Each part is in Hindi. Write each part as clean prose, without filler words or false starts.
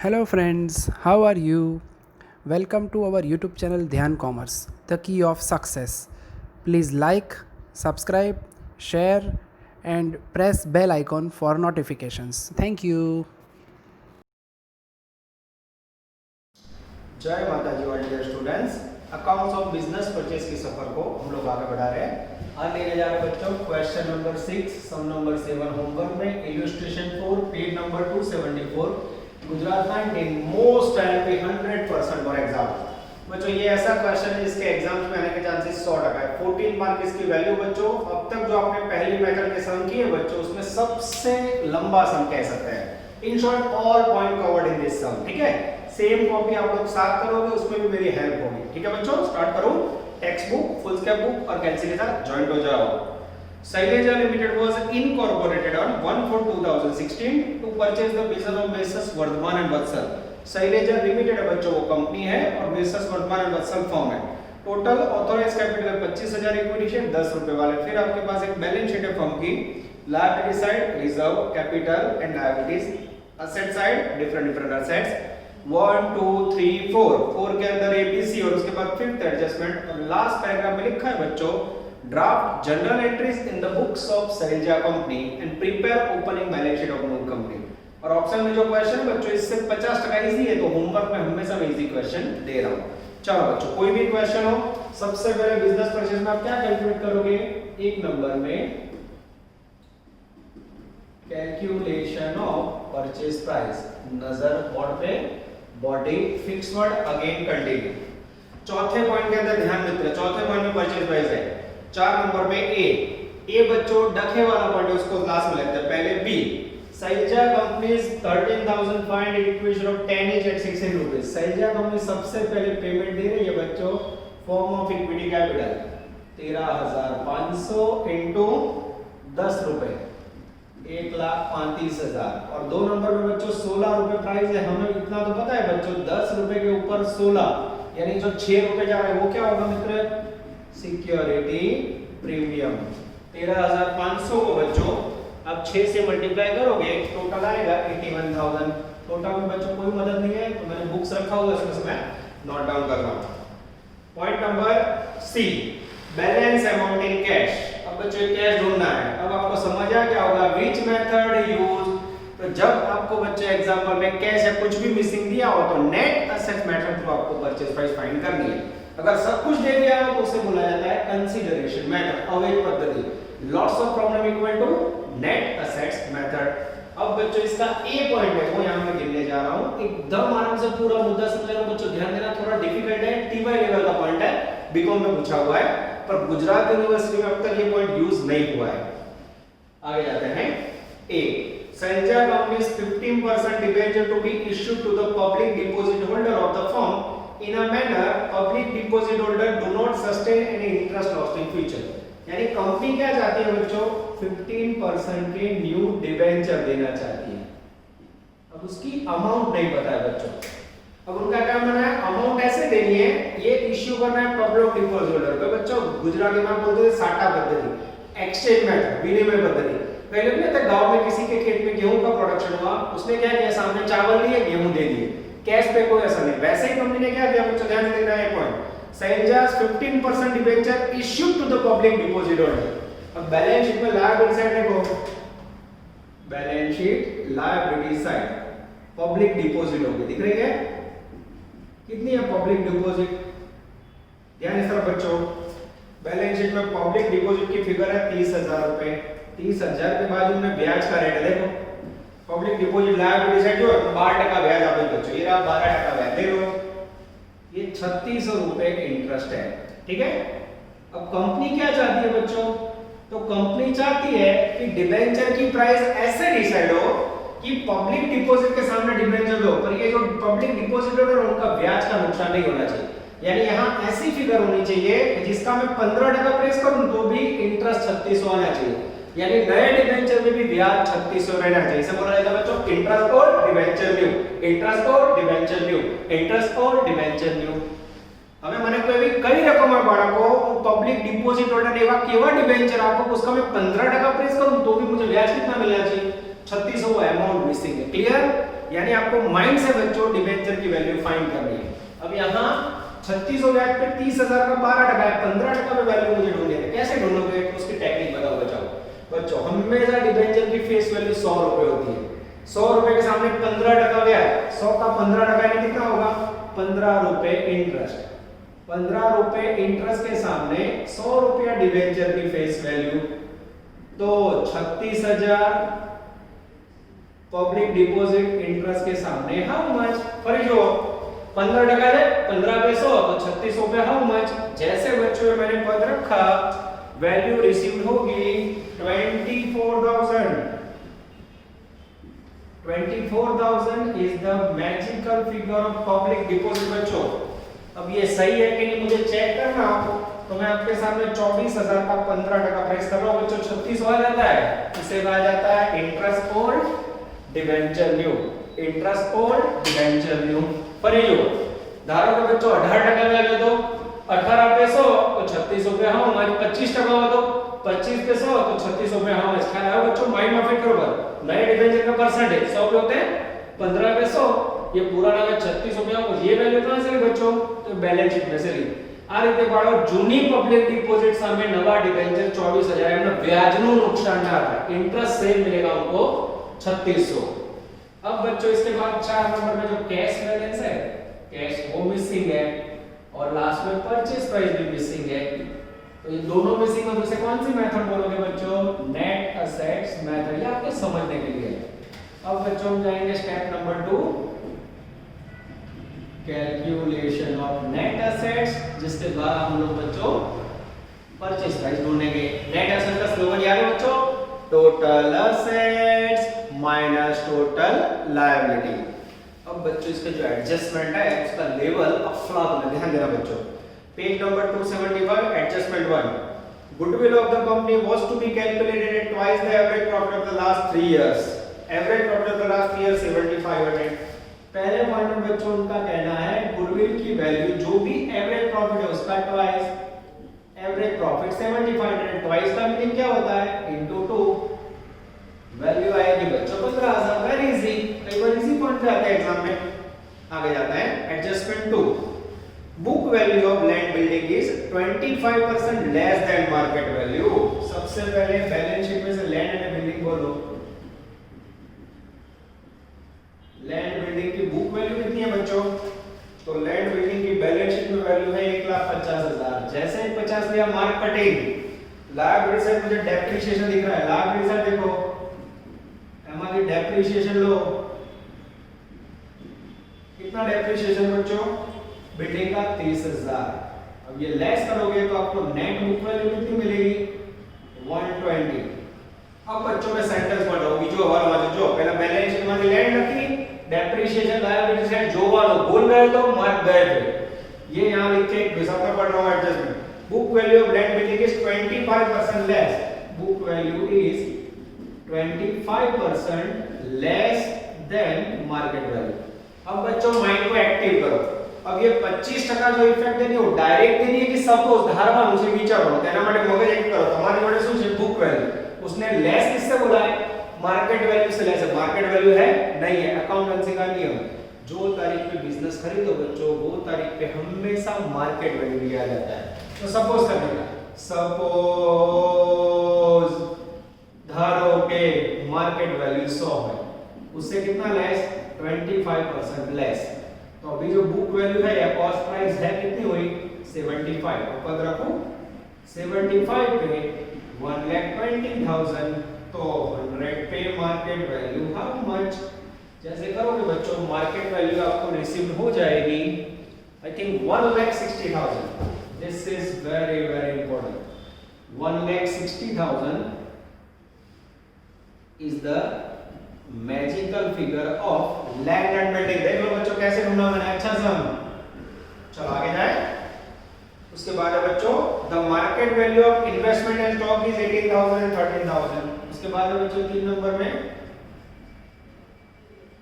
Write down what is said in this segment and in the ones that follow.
Hello friends, how are you? Welcome to our YouTube channel Dhyan Commerce, the key of success. Please like, subscribe, share and press bell icon for notifications. Thank you. जय माता जी all dear students. Accounts of business purchase की सफर को हम लोग आगे बढ़ा रहे हैं। आज लेके जा रहे हैं बच्चों क्वेश्चन नंबर 6 सम नंबर 7 होमवर्क में illustration 4 page number 274 Gujarat 19 most and 100% for exam. बच्चों ये ऐसा क्वेश्चन है जिसके एग्जाम्स में आने के चांसेस 100% है। 14 मार्क इसकी वैल्यू बच्चों। अब तक जो आपने पहली मेथड के सम किए बच्चों उसमें सबसे लंबा सम कह सकते हैं। In short all point covered in this sum. ठीक है, सेम कॉपी आप लोग साथ करोगे उसमें भी मेरी हेल्प होगी। ठीक है बच्चों, स्टार्ट करो। Text book, foolscap book और कैंसिल के साथ ज्वाइंट हो जाओ। Shaileja Limited was incorporated on 1/4/2016 to purchase the business of Messrs Vardhman and Vatsal. Shaileja Limited है बच्चों, वो कंपनी है और Messrs Vardhman and Vatsal firm है। टोटल ऑथराइज्ड कैपिटल है 25,000 इक्विटी शेयर 10 रुपए वाले। फिर आपके पास एक बैलेंस शीट है फर्म की। Liability side reserve, capital and liabilities. Asset side different assets 1 2 3 4 के अंदर एबीसी और उसके बाद फिफ्थ एडजस्टमेंट। और लास्ट पैराग्राफ में लिखा है बच्चों draft journal entries in the books of Shailja company and prepare opening balance sheet of moon company. और ऑप्शन में जो क्वेश्चन है बच्चों इससे 50% इजी है, तो होमवर्क में हमेशा मैं इजी क्वेश्चन दे रहा हूं। चलो बच्चों, कोई भी क्वेश्चन हो सबसे पहले बिजनेस परचेज में आप क्या कैलकुलेट करोगे? एक नंबर में कैलकुलेशन ऑफ परचेज प्राइस, नजर बोर्ड पे, body fix word again continue. चौथे पॉइंट के अंदर ध्यान देते, चौथे पॉइंट में परचेज प्राइस है। 4 नंबर में ए बच्चों डखे वाला पॉइंट है उसको लास्ट में लेते हैं। पहले B Shailja companies 13,500 equity of 10 each at 16 rupees. Shailja company सबसे पहले पेमेंट दे रही है बच्चों form of equity capital 13,500 into 10 रुपए 1,35,000। और 2 नंबर में बच्चों 16 रुपए प्राइस है। हमें इतना तो पता है बच्चों 10 रुपए के ऊपर 16 यानी जो 6 रुपए जा रहे हैं वो क्या होगा मित्र? Security premium. 13,500 को बच्चों अब 6 से मल्टीप्लाई करोगे टोटल आएगा 81,000। टोटल में बच्चों कोई मदद नहीं है तो मैंने बुक्स रखा हुआ है इसमें नोट डाउन कर रहा हूं। Point number C balance amount in cash. अब बच्चों कैश ढूंढना है। अब आपको समझ आ क्या होगा विच मेथड यूज। तो जब आपको बच्चे एग्जांपल में कैश या कुछ भी मिसिंग दिया हो तो नेट एसेट मेथड थ्रू आपको परचेज प्राइस फाइंड करनी है। अगर सब कुछ दे दिया हो तो उसे बोला जाता है कंसीडरेशन मेथड, अवैध पद्धति। Lots of problem equal to net assets method. अब बच्चों इसका ए पॉइंट है वो यहां मैं गिनने जा रहा हूं। एकदम आराम से पूरा मुद्दा समझना बच्चों, ध्यान देना, थोड़ा डिफिकल्ट है, टीवाई लेवल का पॉइंट है, बीकॉम में पूछा हुआ है पर गुजरात यूनिवर्सिटी में अब तक ये पॉइंट यूज नहीं हुआ है। आगे जाते हैं। A Shailaja companies 15% debenture to be issued to the public deposit holder of the firm in a manner public deposit holder do not sustain any interest lost in future। यानी कंपनी क्या चाहती है बच्चों 15% के न्यू डिबेंचर देना चाहती है। अब उसकी अमाउंट नहीं पता है बच्चों। अब उनका क्या मानना है अमाउंट ऐसे देनी है, ये इश्यू करना है पब्लिक डिपॉजिट होल्डर को। बच्चों गुजराती में बोलते हैं साटा पद्धति, एक्सचेंज मेथड, विनिमय पद्धति। पहले भी था गांव में किसी के खेत में गेहूं का प्रोडक्शन हुआ, उसने क्या किया सामने चावल लिए गेहूं दे दिए, कैश पे कोई असर नहीं। वैसे ही कंपनी ने क्या किया बच्चों ध्यान देना है point Shailaja's 15% debenture issued to the public deposit holder. अब बैलेंस शीट में लायबिलिटी साइड देखो, balance sheet liability side public deposit होगी, दिख रही है कितनी है पब्लिक डिपॉजिट? ध्यान इस तरफ बच्चों, बैलेंस शीट में पब्लिक डिपॉजिट की फिगर है 30,000 रुपए। 30,000 के बाजू में ब्याज का रेट है देखो, पब्लिक डिपॉजिट लायबिलिटी साइड जो 12% ब्याज आप बच्चों, ये रहा 12% ब्याज ले लो, ये 3600 रुपए इंटरेस्ट है। ठीक है, अब कंपनी क्या चाहती है बच्चों? तो कंपनी चाहती है कि डिबेंचर की प्राइस ऐसे डिसाइड हो कि पब्लिक डिपॉजिट के सामने डिबेंचर दो पर ये जो पब्लिक डिपॉजिटर है उनका ब्याज का नुकसान नहीं होना चाहिए। यानी यहां ऐसी फिगर होनी चाहिए जिसका मैं 15% प्रेस करूं तो भी इंटरेस्ट 3600 आना चाहिए। यानी नए डिबेंचर में भी ब्याज 3600 रहना चाहिए। इसे बोला जाता है बच्चों इंटरेस्ट और डिबेंचर न्यू, इंटरेस्ट और डिबेंचर न्यू, इंटरेस्ट और डिबेंचर न्यू। હવે મને કોઈ કઈ રકમ બાળકો પબ્લિક ડિપોઝિટ હોલ્ડર એવા કેવા ડિબેન્ચર આપો उसका मैं 15% प्रेस करूं तो भी मुझे ब्याज कितना मिलना चाहिए 3600 अमाउंट मिसिंग है। क्लियर? यानी आपको माइंड से बच्चों डिबेंचर की वैल्यू फाइंड करनी है। अब यहाँ 3600 ब्याज पे 30,000 का 12% है, 15% पे वैल्यू मुझे ढूंढनी है। कैसे ढूंढोगे? उसकी टेक्निक बताओ बच्चों। हमेशा डिबेंचर की फेस वैल्यू 100 रुपए होती है। 100 रुपए के सामने 15% ब्याज, 100 का 15% यानी कितना होगा? 15 रुपए इंटरेस्ट। 15 रुपए इंटरेस्ट के सामने 100 रुपया डिबेंचर की फेस वैल्यू, तो 36,000 पब्लिक डिपॉजिट इंटरेस्ट के सामने हाउ मच? पर जो 15% है, 15 पे 100 तो 3600 पे हाउ मच? जैसे बच्चों मैंने पद रखा, वैल्यू रिसीव्ड होगी 24,000। 24,000 is the magical figure of public deposit बच्चों। अब ये सही है कि नहीं मुझे चेक करना हो, तो मैं आपके सामने 24,000 का 15% प्राइस कर रहा हूं बच्चों। 3600 आ जाता है, इसे कहा जाता है interest old debenture new. Interest old debenture new. पर ये धारो के बच्चों 18% में दो, 18 पे 100 तो 3600 पे हाउ मच? 25% में दो, 25 पे 100 तो 3600 पे हाउ मच? ख्याल आया बच्चों? माइंड में फिट करो। नए डिबेंचर का परसेंटेज 100 पे होते हैं, 15 पे 100, ये पूरा नाम है 3600 पे हाउ। ये वैल्यू कहां से ली बच्चों? तो बैलेंस शीट में से ली। આ રીતે બાળકો જૂની પબ્લિક ડિપોઝિટ સામે નવા ડિબેન્ચર 24,000 એમને વ્યાજનું નુકસાન ના થાય, इंटरेस्ट सेम मिलेगा उनको 3600। अब बच्चों इसके बाद 4 नंबर में जो कैश बैलेंस है, कैश वो मिसिंग है, और लास्ट में परचेज प्राइस भी मिसिंग है। तो ये दोनों मिसिंग है, तो इसे कौन सी मेथड बोलोगे बच्चों? Net assets method. ये आपके समझने के लिए। अब बच्चों हम जाएंगे step number 2, calculation of net assets, जिसके बाद हम लोग बच्चों परचेज प्राइस ढूंढेंगे। नेट असेट्स का स्लोगन याद है बच्चों? Total assets minus total liability. अब बच्चों इसका जो एडजस्टमेंट है उसका लेवल अफलातून है, ध्यान देना बच्चों। Page number 275, adjustment 1। Goodwill of the company was to be calculated at twice the average profit of the last 3 years. Average profit of the last 3 years 7500। पहले पॉइंट में बच्चों उनका कहना है गुडविल की वैल्यू जो भी एवरेज प्रॉफिट है उसका ट्वाइस। एवरेज प्रॉफिट 7500, ट्वाइस का मीनिंग क्या होता है? इनटू 2। वैल्यू आएगी बच्चों 15,000। वेरी इजी, कई बार इसी पॉइंट पे आते हैं एग्जाम में। आगे जाता है adjustment 2। Book value of land building is 25% less than market value. सबसे पहले बैलेंस शीट में से लैंड एंड बिल्डिंग बोलो। लैंड बिल्डिंग की बुक वैल्यू कितनी है बच्चों? तो लैंड बिल्डिंग की बैलेंस शीट में वैल्यू है 1,50,000। जैसे 50 लिया मार्क कटिंग। लायबिलिटी से मुझे डेप्रिसिएशन दिख रहा है, लायबिलिटी से देखो हमारी डेप्रिसिएशन लो। कितना डेप्रिसिएशन बच्चों? बिल्डिंग का 30,000। अब ये लेस करोगे तो आपको नेट बुक वैल्यू कितनी मिलेगी? 120। अब बच्चों में सेंटेंस पढ़ो, बीजो हवाला जो पहला बैलेंस शीट में लैंड रखी, डेप्रिसिएशन लायबिलिटी साइड जो वाला भूल गए तो मार्क गए थे। ये यहां लिख के एक विसाता पढ़ रहा हूं adjustment. Book value of land building is 25% less. Book value is 25% less than market value. अब बच्चों माइंड को एक्टिव करो। अब ये 25% जो इफेक्ट देनी है वो डायरेक्ट देनी है कि सपोज धारवानु છે વિચારો તેના માટે મગજ એક કરો। તમારી જોડે શું છે? Book value. उसने लेस किससे बोला है? मार्केट वैल्यू से लेस है। मार्केट वैल्यू है नहीं है, अकाउंटेंसी का नियम। जो तारीख पे बिजनेस खरीदो बच्चों वो तारीख पे हमेशा मार्केट वैल्यू लिया जाता है। तो सपोज कर लेना, सपोज धारो के मार्केट वैल्यू 100 है, उससे कितना लेस? 25% लेस। तो अभी जो बुक वैल्यू है या कॉस्ट प्राइस है कितनी हुई? 75। तो पद रखो 75 पे 1,20,000, तो 100 पे मार्केट वैल्यू हाउ मच? जैसे करोगे बच्चों मार्केट वैल्यू आपको रिसीव्ड हो जाएगी I think 1,60,000। This is very very important. 1,60,000 is the magical figure of land and building. देख लो बच्चों कैसे ढूंढा मैंने, अच्छा सम। चलो आगे जाए। उसके बाद है बच्चों the market value of investment and stock is 18,000 and 13,000। उसके बाद है बच्चों 3 नंबर में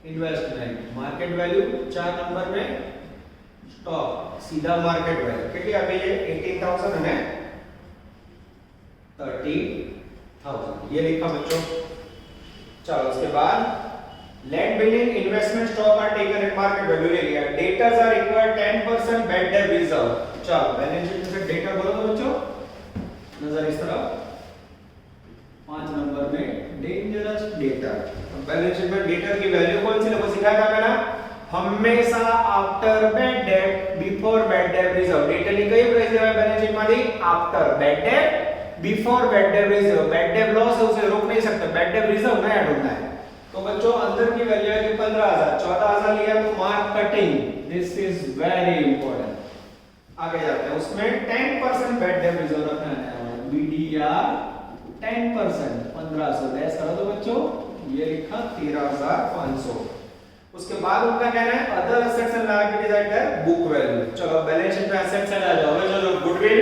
इन्वेस्टमेंट, मार्केट वैल्यू 4 नंबर में स्टॉक, सीधा मार्केट वैल्यू कितनी अभी ये 18,000 है 30,000 ये लिखा बच्चों। चलो उसके बाद land building investment stock are taken at market value ले लिया, debtors are required 10% bad debt reserve. चलो बैलेंस शीट में से डेटा बोलो तो बच्चों, नजर इस तरफ 5 नंबर में डेंजरस डेटर। बैलेंस शीट में डेटर की वैल्यू कौन सी लगो सिखाया था मैंने, हमेशा after bad debt before bad debt reserve. Debtor ની કઈ પ્રાઇસ લેવાય બેલેન્સ શીટ માંથી, after bad debt before bad debt reserve. Bad debt loss है उसे रोक नहीं सकते, बैड डेट रिजर्व नया ढूंढना है। तो बच्चों अंदर की वैल्यू है कि 15000, 14000 लिया तो mark cutting, this is very important. आगे जाते हैं, उसमें 10% बैड डेट रिजर्व रखना है, बीडीआर 10%, 1500 लेस करो तो बच्चों ये लिखा 13500। उसके बाद उनका कहना है other assets and liabilities eight their book value. चलो बैलेंस शीट में एसेट्स आ जाओ, हमें जो गुडविल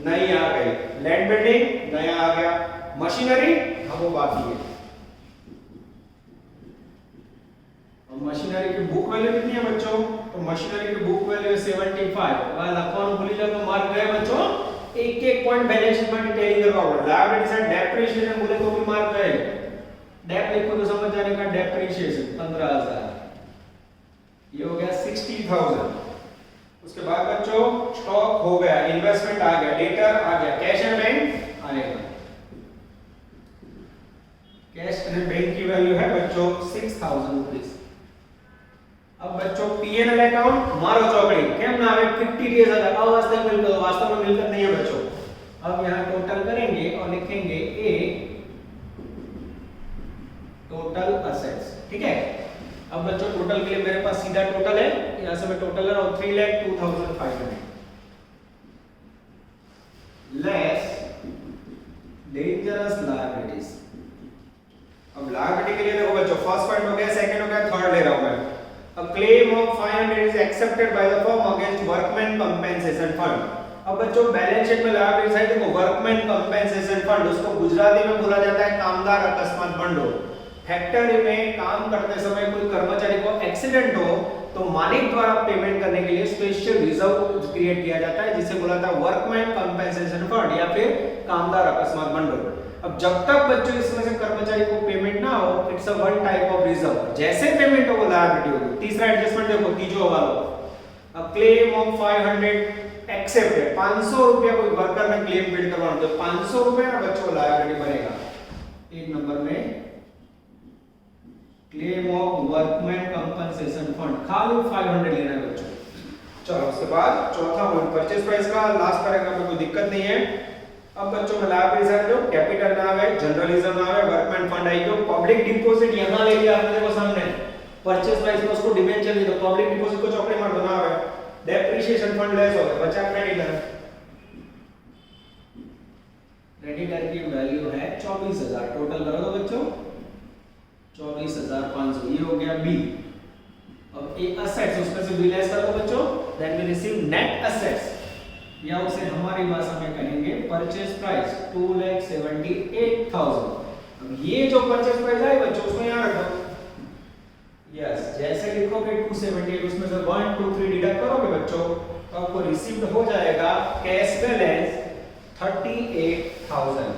नई आ गई, लैंड बिल्डिंग नया आ गया, मशीनरी हम वो बाकी है। और मशीनरी की बुक वैल्यू कितनी है बच्चों, तो मशीनरी की बुक वैल्यू 75। अगर लखवानो भूली जाओ तो मार्क गए बच्चों, एक एक पॉइंट बैलेंस शीट में डिटेलिंग करवा होगा। लायबिलिटीज एंड डेप्रिसिएशन बोले तो भी मार्क गए, डेप लिखो तो समझ जाने का, डेप्रिसिएशन 15000, ये हो गया 60000। उसके बाद बच्चों स्टॉक हो गया, इन्वेस्टमेंट आ गया, डेटर आ गया, कैश एंड बैंक आएगा। कैश एंड बैंक की वैल्यू है बच्चों 6000 रुपीस। अब बच्चों पीएनएल अकाउंट मारो चौकड़ी, केम ना आवे 50 डेज अवास्तव में मिलकर, वास्तव में मिलकर नहीं है बच्चों। अब यहां टोटल करेंगे और लिखेंगे ए टोटल असेट्स, ठीक है। अब बच्चों टोटल के लिए मेरे पास सीधा टोटल है, यहां से मैं टोटल ले रहा हूं 3,02,500 लेस डेंजरस लायबिलिटीज। अब लायबिलिटी के लिए देखो बच्चों, फर्स्ट पॉइंट हो गया, सेकंड हो गया, थर्ड ले रहा हूं मैं। A claim of 500 is accepted by the firm against workmen compensation fund। अब बच्चों बैलेंस शीट में लायबिलिटी साइड देखो, वर्कमैन कंपेंसेशन फंड, उसको गुजराती में बोला जाता है कामदार अकस्मात भंडोळ। फैक्ट्री में काम करते समय कोई कर्मचारी को एक्सीडेंट हो तो मालिक द्वारा पेमेंट करने के लिए स्पेशल रिजर्व क्रिएट किया जाता है, जिसे बोला जाता है वर्कमैन कंपेंसेशन फंड या फिर कामदार अकस्मात भंडोळ। अब जब तक बच्चों इसमें से कर्मचारी को पेमेंट ना हो, it's a one type of reserve. जैसे पेमेंट हो वो लायबिलिटी होगी। तीसरा एडजस्टमेंट देखो, तीजो वाला, अ क्लेम ऑफ 500 एक्सेप्टेड, 500 रुपया कोई वर्कर ने क्लेम पेड करवाना तो 500 रुपया ना बच्चों लायबिलिटी बनेगा। एक नंबर में claim of workman compensation fund, खाली 500 लेना है बच्चों। चलो उसके बाद चौथा पॉइंट परचेज प्राइस का, लास्ट पैराग्राफ में कोई दिक्कत नहीं है। अब बच्चों में लायबिलिटी साइड जो कैपिटल ना आवे, जर्नलिज्म ना आवे, वर्कमैन फंड आई गयो, पब्लिक डिपॉजिट यहां ले लिया आपने देखो सामने, परचेज प्राइस में उसको डिबेंचर दी तो पब्लिक डिपॉजिट को चौकड़ी मार दो ना आवे, डेप्रिसिएशन फंड लेस हो गया, बचा क्रेडिटर। क्रेडिटर की वैल्यू है 24000, टोटल करो तो बच्चों 24500, ये हो गया बी। अब ए असेट्स, उसमें से बी लेस कर दो बच्चों, then we receive net assets, या उसे हमारी भाषा में कहेंगे परचेज प्राइस 2,78,000। अब ये जो परचेज प्राइस है बच्चों उसमें यहां रखो, यस जैसे लिखोगे 278, उसमें से 1 2 3 डिडक्ट करोगे बच्चों तो आपको रिसीव्ड हो जाएगा कैश बैलेंस 38,000।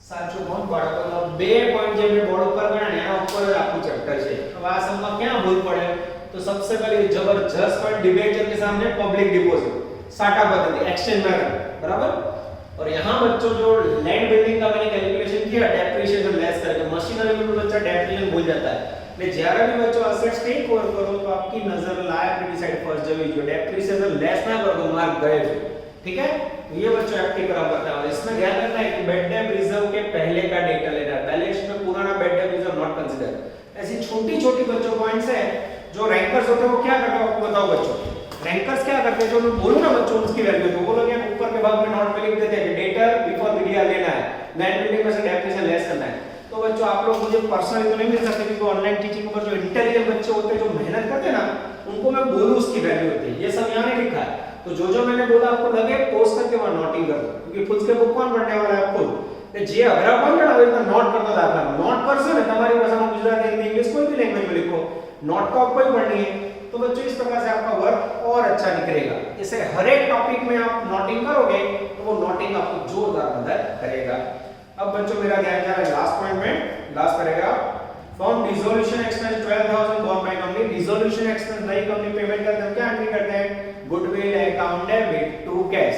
સાચું કોણ બાળકોનો બે પોઈન્ટ જે મેં બોર્ડ ઉપર ગણ્યા ને એના ઉપર જ આખું ચેપ્ટર છે। હવે આ સમમાં ક્યાં ભૂલ પડે, तो सबसे पहले जबरदस्त पॉइंट डिबेंचर के सामने पब्लिक डिपॉजिट, साटा पद्धति, एक्सचेंज मेथड, बराबर। और यहां बच्चों जो लैंड बिल्डिंग का मैंने कैलकुलेशन किया डेप्रिसिएशन लेस करके, मशीनरी में भी बच्चा डेप्रिसिएशन भूल जाता है, ले જ્યારે भी बच्चों असेट्स टेक ओवर करो तो आपकी नजर लायबिलिटी साइड फर्स्ट जवी जो डेप्रिसिएशन लेस ना करो तो मार्क गए, ठीक है। तो ये बच्चों एक्टिव करा पड़ता है, और इसमें ध्यान रखना है कि बेड डेट रिजर्व के पहले का डेटा लेना है, बैलेंस शीट में पुराना bed date reserve not consider. ऐसी छोटी-छोटी बच्चों पॉइंट्स है जो रैंकर्स होते हैं वो क्या करते हैं आपको बताओ बच्चों। रैंकर्स क्या करते हैं, जो मैं बोलूं ना बच्चों उसकी वैल्यू तो वो लोग यहाँ ऊपर के भाग में नोट में लिख देते हैं कि डेटर बिफोर बीडीआर लेना है, लैंड बिल्डिंग में से डेप्रिसिएशन लेस करना है। तो बच्चों आप लोग मुझे पर्सनली तो नहीं मिल सकते क्योंकि ऑनलाइन टीचिंग पर जो इंटेलिजेंट बच्चे होते हैं जो मेहनत करते हैं ना उनको मैं बोलूं उसकी वैल्यू होती है, ये सब यहाँ नहीं लिखा है। तो जो मैंने बोला आपको लगे पोस्ट करके वहां नोटिंग कर दो, क्योंकि खुद के बुक कौन पढ़ने वाला है आपको, જે અઘરા કોણ ગણા હોય તો નોટ કરતો દાખલા નોટ કરશો ને તમારી ભાષામાં ગુજરાતી हिंदी इंग्लिश कोई भी लैंग्वेज में लिखो, नोट का कोई पढ़नी है तो बच्चों इस प्रकार से आपका वर्क और अच्छा निकलेगा। इसे हर एक टॉपिक में आप नोटिंग करोगे तो वो नोटिंग आपको जोरदार मदद करेगा। अब बच्चों मेरा ध्यान जा रहा है लास्ट पॉइंट में, last paragraph from dissolution expense 12000 borne by company. Dissolution expense नई कंपनी पेमेंट करते हैं, क्या एंट्री करते हैं, goodwill account debit to cash.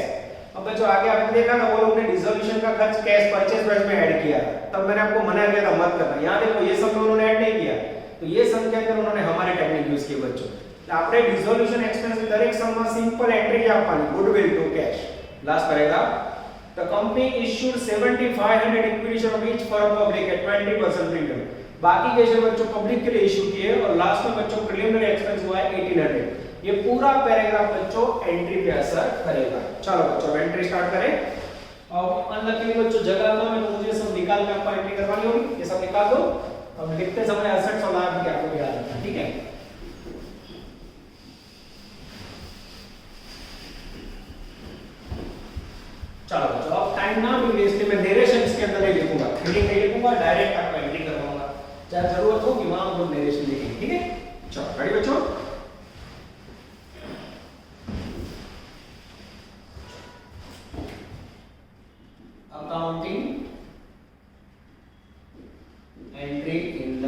अब बच्चों आगे आपने देखा ना वो लोग ने डिसोल्यूशन का खर्च कैश परचेज प्राइस में ऐड किया, तब मैंने आपको मना किया था मत करना। यहां देखो ये सब उन्होंने ऐड नहीं किया, तो ये सम के अंदर उन्होंने हमारे टेक्निक यूज किए बच्चों। આપણે ડિસોલ્યુશન એક્સપેન્સ ની દરેક સમમાં સિમ્પલ એન્ટ્રી આપવાની, goodwill to cash. Last paragraph, the company issued 7500 equity share of each for public at 20% premium। बाकी के शेयर बच्चों पब्लिक के लिए इशू किए और लास्ट में बच्चों प्रीलिमिनरी एक्सपेंस हुआ है 1800। ये पूरा पैराग्राफ बच्चों एंट्री पे असर करेगा। चलो बच्चों एंट्री स्टार्ट करें। अब अनलकीली बच्चों जगह कम है तो मुझे सब निकाल के आपको एंट्री करवानी होगी, ये सब निकाल दो। अब लिखते समय एसेट्स और लायबिलिटी आपको याद रखना, ठीक है। चलो बच्चों अब टाइम ना भी वेस्ट, मैं नरेशन के अंदर नहीं लिखूंगा, हेडिंग नहीं लिखूंगा, डायरेक्ट आपको एंट्री करवाऊंगा, चाहे जरूरत हो कि वहां हम लोग नरेशन लिखेंगे, ठीक है। चलो रेडी बच्चों, accounting entry in the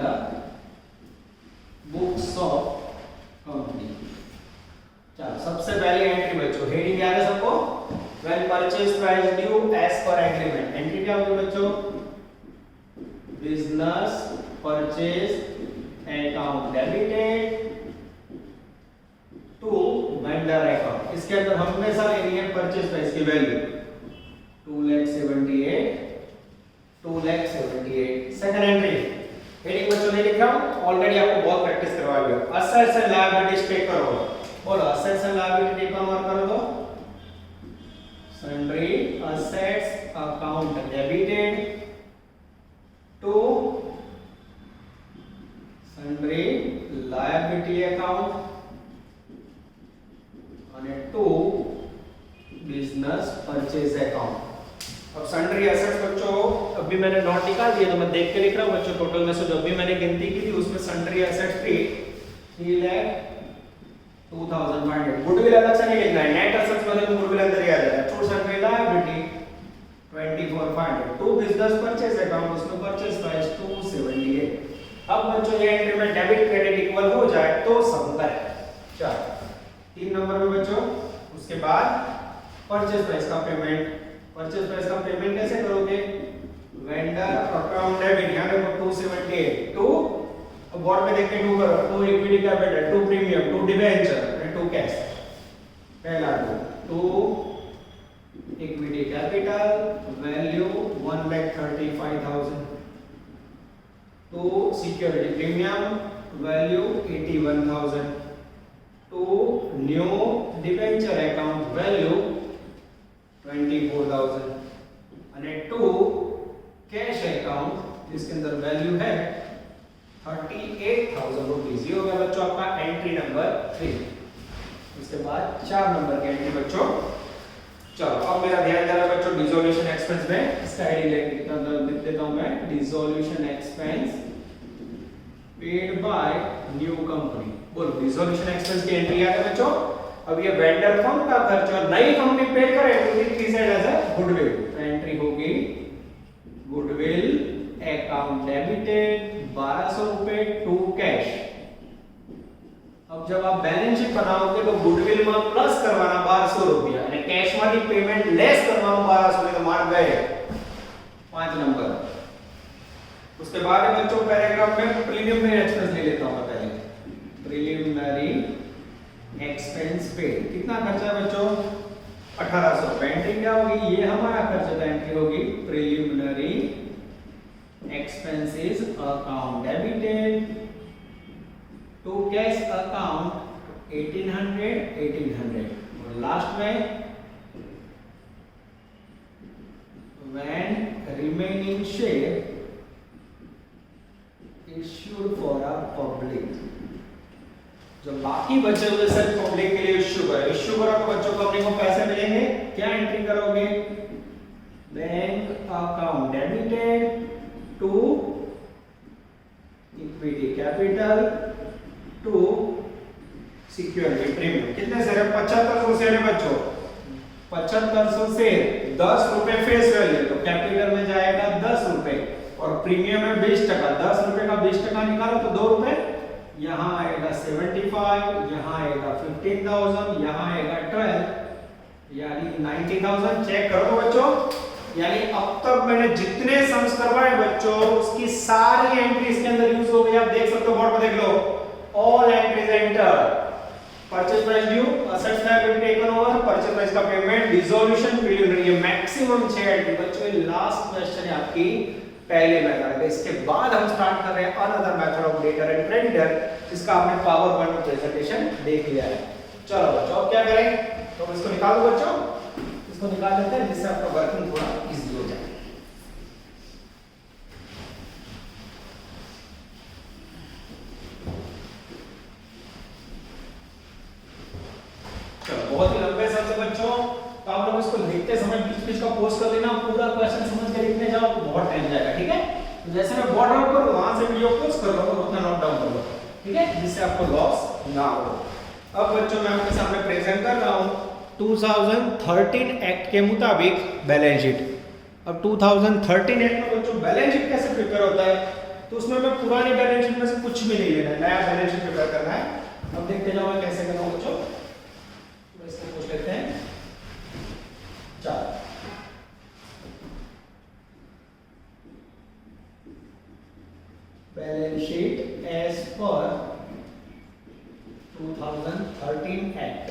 books of company. चलो सबसे पहले एंट्री बच्चों, हेडिंग याद है सबको, when purchase price due as per agreement। Entry क्या होगी बच्चों, business purchase account debited to vendor account। इसके अंदर हमेशा लेनी है परचेज प्राइस की वैल्यू 2,78,2,78। सेकंड एंट्री, हेडिंग बच्चों ने लिखा, ऑलरेडी आपको बहुत प्रैक्टिस करवाया गया। असेट्स एंड लायबिलिटीज टेक करो, बोलो असेट्स एंड लायबिलिटी टेक और कर दो। sundry assets account debited to sundry liability account and to business purchase account। अब sundry assets बच्चों अभी मैंने नोट निकाल दिया तो मैं देख के लिख रहा हूँ बच्चों। टोटल में से जो अभी मैंने गिनती की थी उसमें sundry assets थी 3,02,500। गुडविल अलग से नहीं लिखना है, नेट एसेट्स वाले में गुडविल अंदर ही आ जाएगा। To sundry liability 24,500, to business purchase account उसमें परचेज प्राइस 278। अब बच्चों ये एंट्री में डेबिट क्रेडिट इक्वल हो जाए तो सम करें। चलो 3 नंबर में बच्चों, उसके बाद परचेज प्राइस का पेमेंट। परचेज प्राइस का पेमेंट कैसे करोगे, वेंडर अकाउंट डेबिट, यहां देखो 278 टू, अब बोर्ड में देख के 2 करो, 2 इक्विटी कैपिटल, 2 प्रीमियम, 2 डिबेंचर और 2 कैश। पहला 2 equity capital value 1,35,000, 2 security premium value 81,000, 2 new debenture account value 24,000 અને 2 कैश अकाउंट जिसके अंदर वैल्यू है 38,000 रुपीस। ये हो गया बच्चों आपका एंट्री नंबर 3। उसके बाद 4 नंबर की एंट्री बच्चों। चलो अब मेरा ध्यान जा रहा है बच्चों डिसोल्यूशन एक्सपेंस में, इसका आईडी लिख देता हूं मैं, dissolution expense paid by new company. बोलो डिसोल्यूशन एक्सपेंस की एंट्री याद है बच्चों। अब ये वेंडर फर्म का खर्च और नई कंपनी पेड करे तो ये किस साइड है, गुडविल। तो एंट्री होगी गुडविल अकाउंट डेबिटेड 1200 रुपए टू कैश। अब जब आप बैलेंस शीट बनाओगे तो गुडविल में प्लस करवाना 1200 रुपया અને कैश માંથી पेमेंट लेस करवाना 1200 तो मार गए 5 नंबर। उसके बाद बच्चों पैराग्राफ में प्रीलिमिनरी एक्सपेंस ले लेता हूं पहले। प्रीलिमिनरी एक्सपेंस पेड कितना खर्चा है बच्चों, 1800। एंट्री क्या होगी, ये हमारा खर्चा था, एंट्री होगी preliminary expenses account debited to cash account 1800 और लास्ट में when remaining share issued for a public। जो बाकी बचे हुए सर पब्लिक के लिए इश्यू करो, इश्यू करो तो बच्चों को अपने को पैसे मिलेंगे। क्या एंट्री करोगे, bank account debited to equity capital to security premium. कितने शेयर है, 7500 शेयर है बच्चों। 7500 शेयर 10 रुपए फेस वैल्यू, तो कैपिटल में जाएगा 10 रुपए और प्रीमियम है 20%। 10 रुपए का 20% निकालो तो 2 रुपए, यहाँ आएगा 75, यहाँ आएगा 15,000, यहाँ आएगा 12, यानी 90,000। चेक करो बच्चों, यानी अब तक मैंने जितने सम्स करवाए बच्चों उसकी सारी एंट्री इसके अंदर यूज हो गई। आप देख सकते हो, बोर्ड पर देख लो, all entries enter, purchase price due, assets liability taken over, purchase price का पेमेंट, डिसोल्यूशन, प्रीलिमिनरी। ये मैक्सिमम 6 एंट्री बच्चों। ये लास्ट क्वेश्चन है आपकी पहले मेथड है। इसके बाद हम स्टार्ट कर रहे हैं another method of debtor and creditor, जिसका आपने पावर पॉइंट में प्रेजेंटेशन देख लिया है। चलो बच्चों अब क्या करें, तो इसको निकाल दो बच्चों, इसको निकाल लेते हैं जिससे आपका वर्किंग थोड़ा इजी हो जाए। चलो बहुत ही लंबे समय से बच्चों, तो आप लोग इसको लिखते समय बीच बीच का पॉज कर देना, पूरा क्वेश्चन समझ के लिखने जाओ तो बहुत टाइम जाएगा, ठीक है। तो जैसे मैं बोर्ड आउट करूं वहां से वीडियो पॉज कर लो, उतना नोट डाउन कर लो, ठीक है, जिससे आपको लॉस ना हो। अब बच्चों मैं आपके सामने प्रेजेंट कर रहा हूं 2013 एक्ट के मुताबिक बैलेंस शीट। अब 2013 एक्ट में बच्चों बैलेंस शीट कैसे प्रिपेयर होता है, तो उसमें मैं पुरानी बैलेंस शीट में से कुछ भी नहीं लेना है, नया बैलेंस शीट प्रिपेयर करना है। अब देखते जाओ मैं कैसे कर रहा हूं बच्चों, तो इसको पूछ लेते हैं। चलो balance sheet as per 2013 act.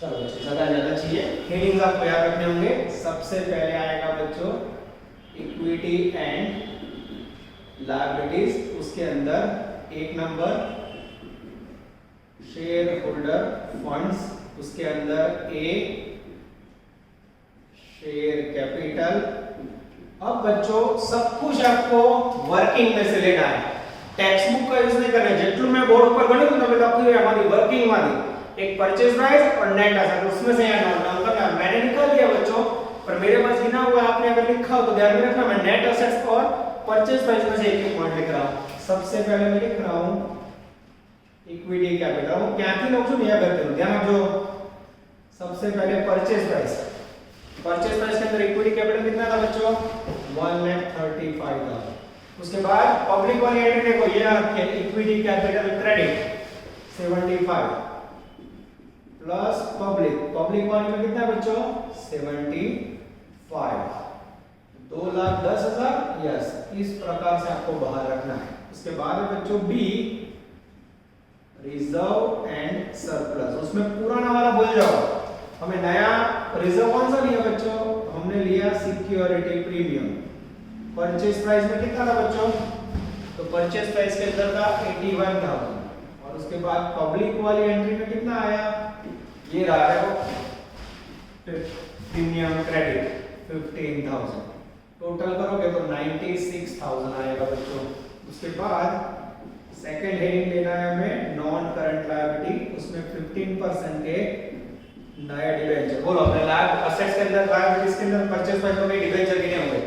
चलो बच्चों ज्यादा चाहिए, हेडिंग्स आपको याद रखने होंगे। सबसे पहले आएगा बच्चों इक्विटी एंड लायबिलिटीज, उसके अंदर 1 नंबर शेयर होल्डर फंड्स, उसके अंदर ए शेयर कैपिटल। अब बच्चों सब कुछ आपको वर्किंग में से लेना है, टेक्स्ट बुक का यूज नहीं करना है। जेटलू मैं बोर्ड पर गणित तो मैं आपको हमारी वर्किंग वाली एक परचेज प्राइस और नेट एसेट, उसमें से यहाँ नोट डाउन करना। मैंने निकाल लिया बच्चों, पर मेरे पास गिना हुआ आपने अगर लिखा हो तो ध्यान में रखना, मैं नेट एसेट्स और परचेज प्राइस में से एक पॉइंट लिख रहा हूं। सबसे पहले मैं लिख रहा हूं इक्विटी कैपिटल, क्या थी ऑप्शन यह करते हो ध्यान रखो। सबसे पहले परचेज प्राइस, परचेज प्राइस के अंदर इक्विटी कैपिटल कितना था बच्चों 1,35,000। उसके बाद पब्लिक वाली एंट्री देखो, ये रखिए equity capital credit 75 plus public, public वाली में कितना है बच्चों 75, 2,10,000। यस, इस प्रकार से आपको बाहर रखना है। उसके बाद है बच्चों बी रिजर्व एंड सरप्लस, उसमें पुराना वाला भूल जाओ, हमें नया रिजर्व कौन सा लिया बच्चों, हमने लिया सिक्योरिटी प्रीमियम। परचेज प्राइस में कितना था बच्चों, तो परचेज प्राइस के अंदर था 81,000, और उसके बाद पब्लिक वाली एंट्री में कितना आया, ये रहा है प्रीमियम क्रेडिट 15,000। टोटल करोगे तो 96,000 आएगा बच्चों। उसके बाद सेकंड हेडिंग लेना है हमें नॉन करंट लायबिलिटी, उसमें 15% के नया डिबेंचर। बोलो अपने लायब असेट्स के अंदर लायबिलिटीज के अंदर परचेज प्राइस हो गई, डिबेंचर कितने हो गए।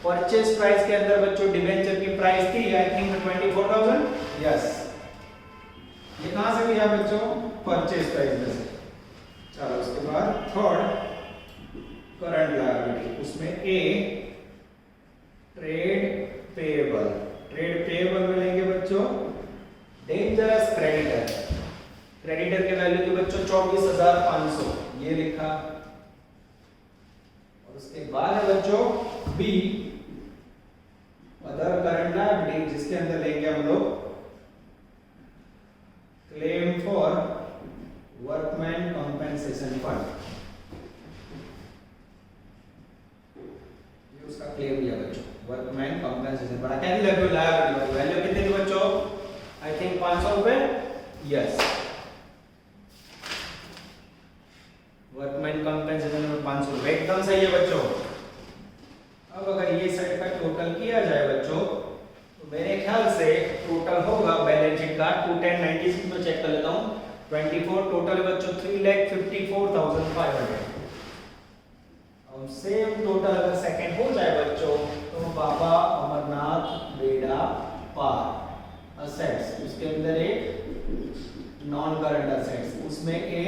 परचेज प्राइस के अंदर बच्चों डिबेंचर की प्राइस थी आई थिंक 24,000। यस, ये कहां से लिया बच्चों, परचेज प्राइस में से। चलो उसके बाद थर्ड करंट लायबिलिटी, उसमें ए ट्रेड पेएबल, ट्रेड पेएबल में लेंगे बच्चों डेंजरस क्रेडिटर, क्रेडिटर की वैल्यू थी बच्चों 24,500, ये लिखा। और उसके बाद है बच्चों बी अदर करंट लायबिलिटी, जिसके अंदर लेंगे हम लोग claim for workman compensation fund, ये उसका क्लेम लिया बच्चों वर्कमैन कंपेंसेशन फंड। क्या थी लायबिलिटी वाली वैल्यू कितनी थी बच्चों, आई थिंक 500 रुपए। यस, वर्कमैन कंपेंसेशन में 500 रुपए एकदम सही है बच्चों। अब अगर ये साइड का टोटल किया जाए बच्चों तो मेरे ख्याल से टोटल होगा बैलेंस शीट का 21096 में चेक कर लेता हूं 24 टोटल बच्चों 3,54,500। अब सेम टोटल अगर सेकंड हो जाए बच्चों तो बाबा अमरनाथ बेड़ा पार असेट्स, उसके अंदर एक नॉन करंट असेट्स, उसमें ए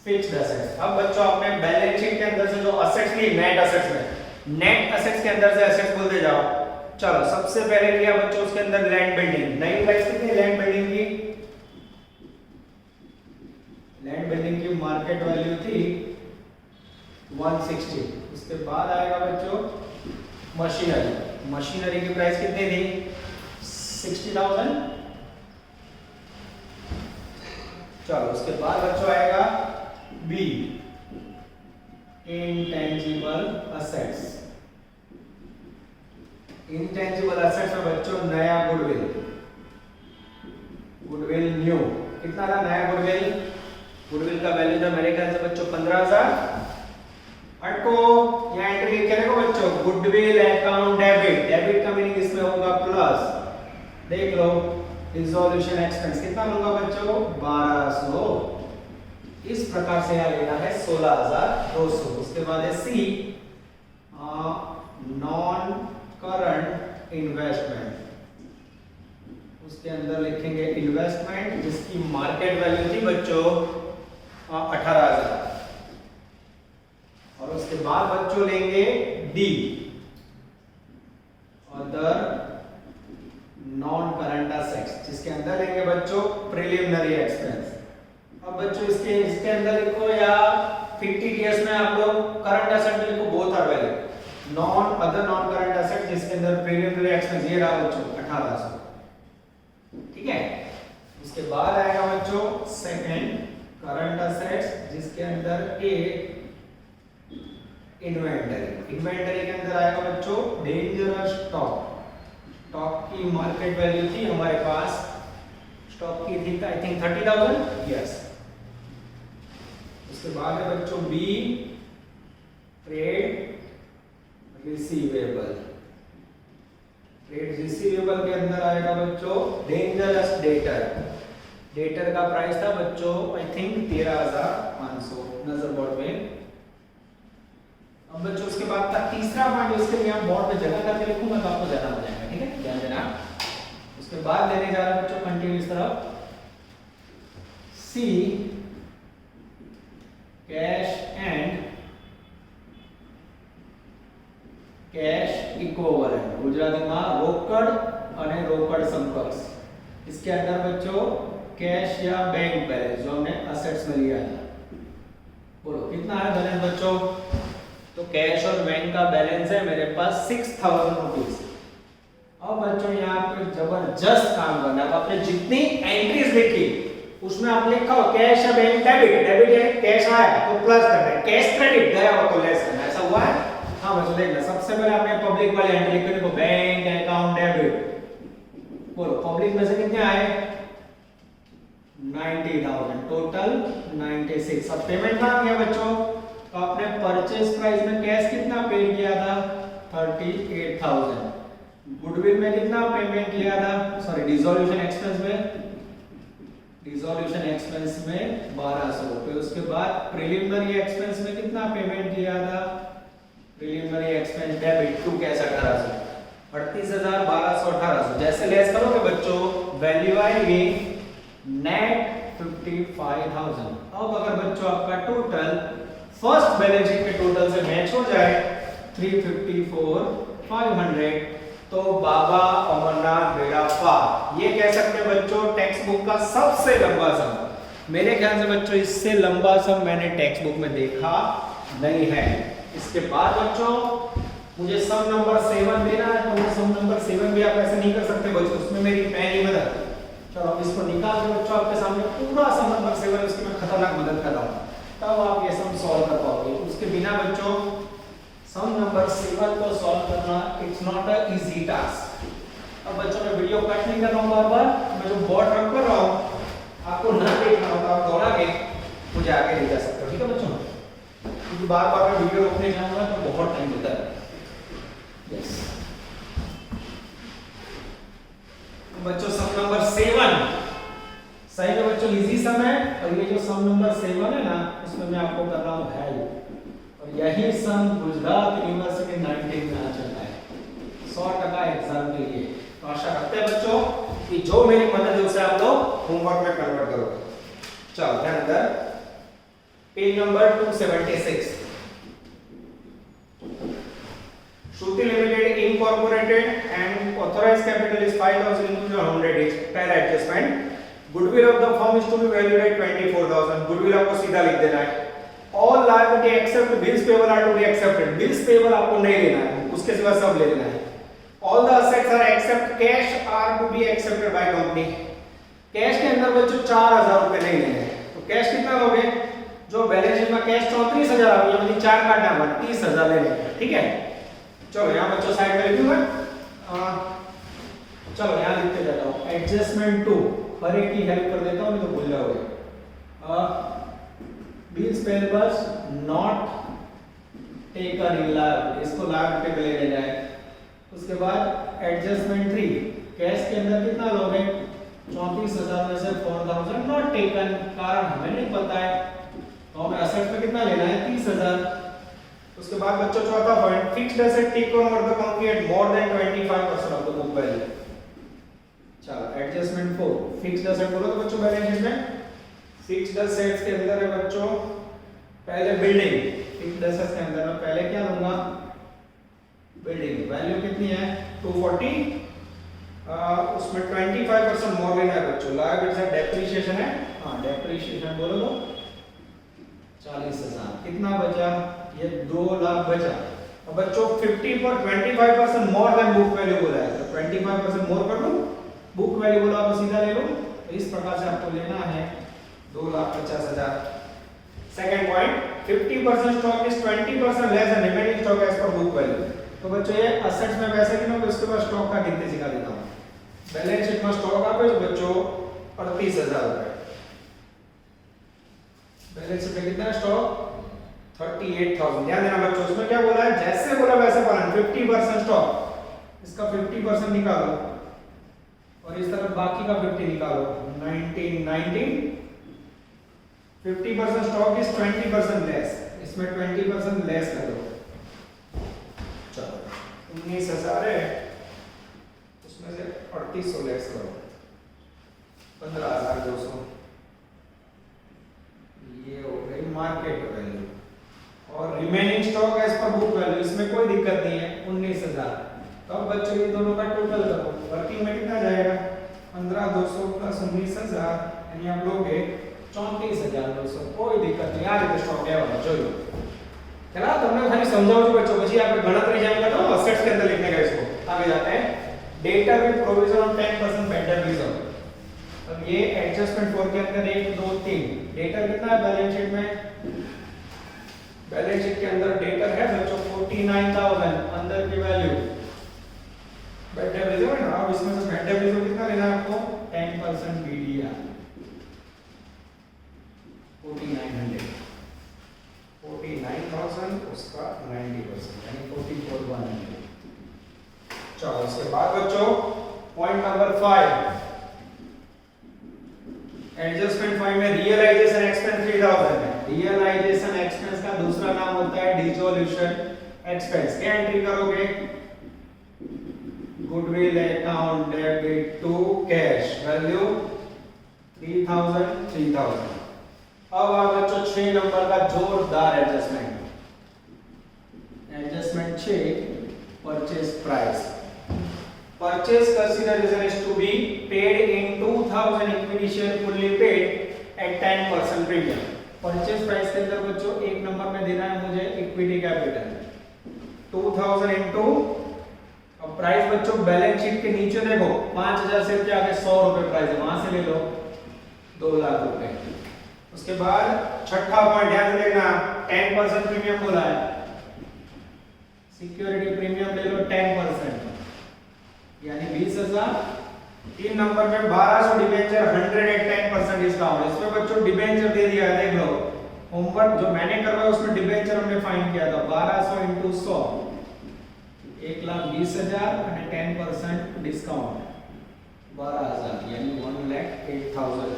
फिक्स्ड असेट्स। अब बच्चों आपने बैलेंस शीट के अंदर से जो असेट्स ली नेट असेट्स में, नेट असेट्स के अंदर से असेट्स बोलते जाओ। चलो सबसे पहले लिया बच्चों उसके अंदर लैंड बिल्डिंग। नई प्राइस कितनी लैंड बिल्डिंग की? लैंड बिल्डिंग की मार्केट वैल्यू थी 160। उसके बाद आएगा बच्चों मशीनरी। मशीनरी की प्राइस कितनी थी? 60,000। चलो उसके बाद बच्चों आएगा B intangible assets. Intangible assets में बच्चों नया गुडविल, गुडविल न्यू कितना था नया गुडविल? गुडविल का वैल्यू था मेरे ख्याल से बच्चों 15,000। अटको यहाँ एंट्री लिख के देखो बच्चों, गुडविल अकाउंट डेबिट। डेबिट का मीनिंग इसमें होगा प्लस। देख लो डिसोल्यूशन एक्सपेंस कितना लूंगा बच्चों? 1200। इस प्रकार से यहाँ लेना है 16,200। उसके बाद है सी नॉन करंट इन्वेस्टमेंट। उसके अंदर लिखेंगे इन्वेस्टमेंट जिसकी मार्केट वैल्यू थी बच्चों 18,000। और उसके बाद बच्चों लेंगे D other non current assets जिसके अंदर लेंगे बच्चों प्रिलिमिनरी एक्सपेंस। अब बच्चों इसके अंदर लिखो या 50 टीएस में आप लोग करंट असेट में लिखो both are valid. Non other non current asset जिसके अंदर प्रीलिमिनरी एक्सपेंस ये रहा बच्चों 1800। ठीक है। उसके बाद आएगा बच्चों सेकंड करंट असेट्स जिसके अंदर ए इन्वेंटरी। इन्वेंटरी के अंदर आएगा बच्चों डेंजरस स्टॉक। स्टॉक की मार्केट वैल्यू थी हमारे पास, स्टॉक की थी आई थिंक 30,000। यस। उसके बाद है बच्चों B trade receivable. Trade receivable के अंदर आएगा बच्चों डेंजरस डेटर। डेटर का प्राइस था बच्चों आई थिंक 13,500 नजर बोर्ड में। अब बच्चों उसके बाद का तीसरा पॉइंट इसके लिए हम बोर्ड पे जगह करके लिखूंगा तो आपको ज्यादा मजा आएगा। ठीक है, ध्यान देना। उसके बाद लेने जा रहा है बच्चों कंटिन्यू इस तरफ C cash and cash equivalent. Gujarati में रोकड़ અને રોકડ समकक्ष। इसके अंदर बच्चों कैश या बैंक बैलेंस जो हमने असेट्स में लिया था, बोलो कितना है बैलेंस बच्चों? तो कैश और बैंक का बैलेंस है मेरे पास 6,000 रुपीज। अब बच्चों यहाँ पे जबरदस्त काम करना है। आपने जितनी एंट्रीज लिखी उसमें आप लिखा हो कैश या बैंक डेबिट। डेबिट यानी कैश आया तो प्लस करना है, कैश क्रेडिट गया हो तो लेस करना है। ऐसा हुआ है? हाँ बच्चों देखना, सबसे पहले आपने पब्लिक वाली एंट्री लिखी देखो बैंक अकाउंट डेबिट। बोलो पब्लिक में से कितने आए? 90,000 टोटल 96। अब पेमेंट कहाँ किया बच्चों? तो आपने परचेज प्राइस में कैश कितना पे किया था? 38,000। गुडविल में कितना पेमेंट किया था? सॉरी डिसोल्यूशन एक्सपेंस में, डिसोल्यूशन एक्सपेंस में 1200 रुपए। उसके बाद प्रिलिमिनरी एक्सपेंस में कितना पेमेंट किया था? Preliminary expense debit to cash 1800। 38,000 1200 1800 जैसे लेस करोगे बच्चों वैल्यू आएगी नेट 55,000। अब अगर बच्चों आपका टोटल फर्स्ट बैलेंस शीट के टोटल से मैच हो जाए 354,500 तो बाबा अमरनाथ बेड़ा पार। ये कह सकते हैं बच्चों टेक्स्ट बुक का सबसे लंबा सम। मेरे ख्याल से बच्चों इससे लंबा सम मैंने टेक्स्ट बुक में देखा नहीं है। इसके बाद बच्चों मुझे सम नंबर 7 देना है तो सम नंबर 7 भी आप ऐसे नहीं कर सकते बच्चों, उसमें मेरी पेन ही मदद। चलो अब इसको निकाल के बच्चों आपके सामने पूरा सम नंबर 7 उसकी मैं खतरनाक मदद कर रहा हूँ, तब आप ये सम सॉल्व कर पाओगे। उसके बिना बच्चों सम नंबर 7 को सॉल्व करना it's not a easy task. अब बच्चों मैं वीडियो कट नहीं कर रहा हूँ बार-बार, मैं जो बोर्ड रख कर रहा हूँ आपको ना देखना होगा, आप दौड़ा के मुझे आगे ले जा सकते हो। ठीक है बच्चों, क्योंकि बार-बार मैं वीडियो रोकने जाऊंगा तो बहुत टाइम लेता है। यस बच्चों सम नंबर 7 सही में बच्चों इजी सम है, और ये जो सम नंबर 7 है ना उसमें मैं आपको कर रहा हूँ हेल्प, और यही सम गुजरात यूनिवर्सिटी 19 में आ चुका है 100% एग्जाम के लिए। तो आशा करते हैं बच्चों कि जो मेरी मदद है उसे आप लोग होमवर्क में कन्वर्ट करो। चलो ध्यान अंदर page number 276 Shruti Limited incorporated and authorized capital is 5,000 into 100 each. पहला adjustment, goodwill of the firm is to be valued at 24,000. goodwill आपको सीधा लिख देना है। all liability except bills payable are to be accepted. bills payable आपको नहीं लेना है, उसके सिवा सब ले लेना है। all the assets are except cash are to be accepted by company. Cash के अंदर बच्चों 4,000 रुपए नहीं लेने हैं, तो कैश कितना लोगे? जो बैलेंस शीट में कैश 34,000 आ गया, मतलब 4 काटना है, 30,000 ले लेंगे, ठीक है। चलो यहाँ बच्चों साइड में लिखूं मैं, चलो यहाँ लिखते जाता हूँ एडजस्टमेंट 2, हर एक की हेल्प कर देता हूँ नहीं तो भूल जाओगे। Bills payables not taken in liability, इसको लायबिलिटी पे ले लेना है। उसके बाद एडजस्टमेंट 3, कैश के अंदर कितना लोगे? 34,000 में से 4,000 नॉट टेकन, कारण हमें नहीं पता है, तो हमें असेट्स में कितना लेना है? 30,000। उसके बाद बच्चों चौथा point, fixed asset taken over the company at more than 25% of the book value. चलो एडजस्टमेंट 4, फिक्स्ड एसेट बोलो तो बच्चों बैलेंस शीट में फिक्स्ड एसेट्स के अंदर है बच्चों पहले बिल्डिंग, फिक्स्ड एसेट्स के अंदर मैं पहले क्या लूंगा? बिल्डिंग, वैल्यू कितनी है? 240, उसमें 25% मोर लेना है बच्चों। लायबिलिटी से डेप्रिसिएशन है, हां डेप्रिसिएशन बोलो तो 40,000, कितना बचा? ये 2 लाख बचा। अब बच्चों 50 पर 25% मोर देन बुक वैल्यू बोला है, तो 25% मोर कर लो, बुक वैल्यू बोला आप सीधा ले लो, तो इस प्रकार से आपको लेना है 2,50,000। Second point, 50% stock is 20% less than remaining stock as per book value. तो बच्चों ये असेट्स में पैसे गिनोगे, उसके बाद स्टॉक का गिनते सिखा देता हूं। बैलेंस शीट में स्टॉक आपके बच्चों 38,000 रुपए, बैलेंस शीट में कितना है स्टॉक? 38,000। ध्यान देना बच्चों, उसमें क्या बोला है? जैसे बोला वैसे पढ़ना। 50% स्टॉक, इसका 50% निकालो और इस तरफ बाकी का 50 निकालो, 19 50% स्टॉक इज 20% लेस, इसमें 20% लेस कर दो। चलो 19,000 है, उसमें से 3800 लेस करो, 15,200, ये हो गई मार्केट वैल्यू। और remaining stock as per book value, इसमें कोई दिक्कत नहीं है, 19,000। तो अब बच्चों ये दोनों का टोटल करो, वर्किंग में कितना जाएगा? 15,200 प्लस 19,000, यानी आप लोगे 34,200, कोई दिक्कत नहीं। आ રીતે સ્ટોક લેવાનો જોયો चला, तुमने खाली समझाओ जो बच्चों, પછી આપણે ગણતરી જાણેगा तो असेट्स के अंदर लिखने का इसको। आगे जाते हैं, debtor with provision of 10% better reserve. अब ये एडजस्टमेंट 4 के अंदर 1 2 3 डेटर कितना है बैलेंस शीट में? बैलेंस शीट के अंदर डेटर है बच्चों 49,000, अंदर की वैल्यू बेटर रिजर्व है ना। अब इसमें से बेटर रिजर्व कितना लेना है आपको? 10% बीडीआर 49,000, उसका 90% यानी 44,100। चलो उसके बाद बच्चों पॉइंट नंबर 5, एडजस्टमेंट 5 में रियलाइजेशन एक्सपेंस 3,000 है। रियलाइजेशन एक्सपेंस का दूसरा नाम होता है डिसोल्यूशन एक्सपेंस। क्या एंट्री करोगे? Goodwill account debit to cash, value 3,000। अब आ बच्चों 6 नंबर का जोरदार adjustment, adjustment 6, purchase price. Purchase consideration is to be paid in 2,000 equity share fully paid at 10% premium। Purchase price के अंदर बच्चों 1 नंबर में देना है मुझे इक्विटी कैपिटल 2,000 इनटू, अब प्राइस बच्चों बैलेंस शीट के नीचे देखो 5,000 से के आगे 100 रुपए प्राइस है, वहां से ले लो 2 लाख रुपए। उसके बाद छठा पॉइंट ध्यान से देखना, 10% प्रीमियम बोला है, सिक्योरिटी प्रीमियम ले लो 10% यानी 20,000। 3 नंबर में 1200 डिबेंचर 100 एट 10% डिस्काउंट। इसमें बच्चों डिबेंचर दे दिया है, देख लो होमवर्क जो मैंने करवाया उसमें डिबेंचर हमने फाइंड किया था 1200 * 100 1,20,000 અને 10% डिस्काउंट 12,000 यानी 1,08,000।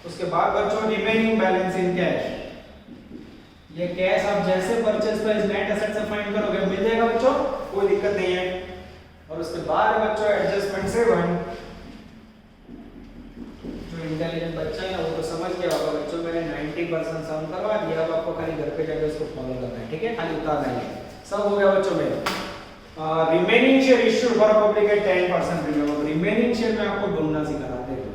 उसके बाद बच्चों रिमेनिंग बैलेंस इन कैश, ये कैश आप जैसे परचेज प्राइस नेट एसेट से फाइंड करोगे मिल जाएगा बच्चों, कोई दिक्कत नहीं है। और उसके बाद बच्चों एडजस्टमेंट 7 जो खाली घर पे जाके उसको फॉलो करना है, ठीक है, खाली उतारना ही है। सब हो गया बच्चों मेरे। Remaining share issued for public है 10% प्रीमियम। रिमेनिंग शेयर में आपको ढूंढना सिखाना, देखो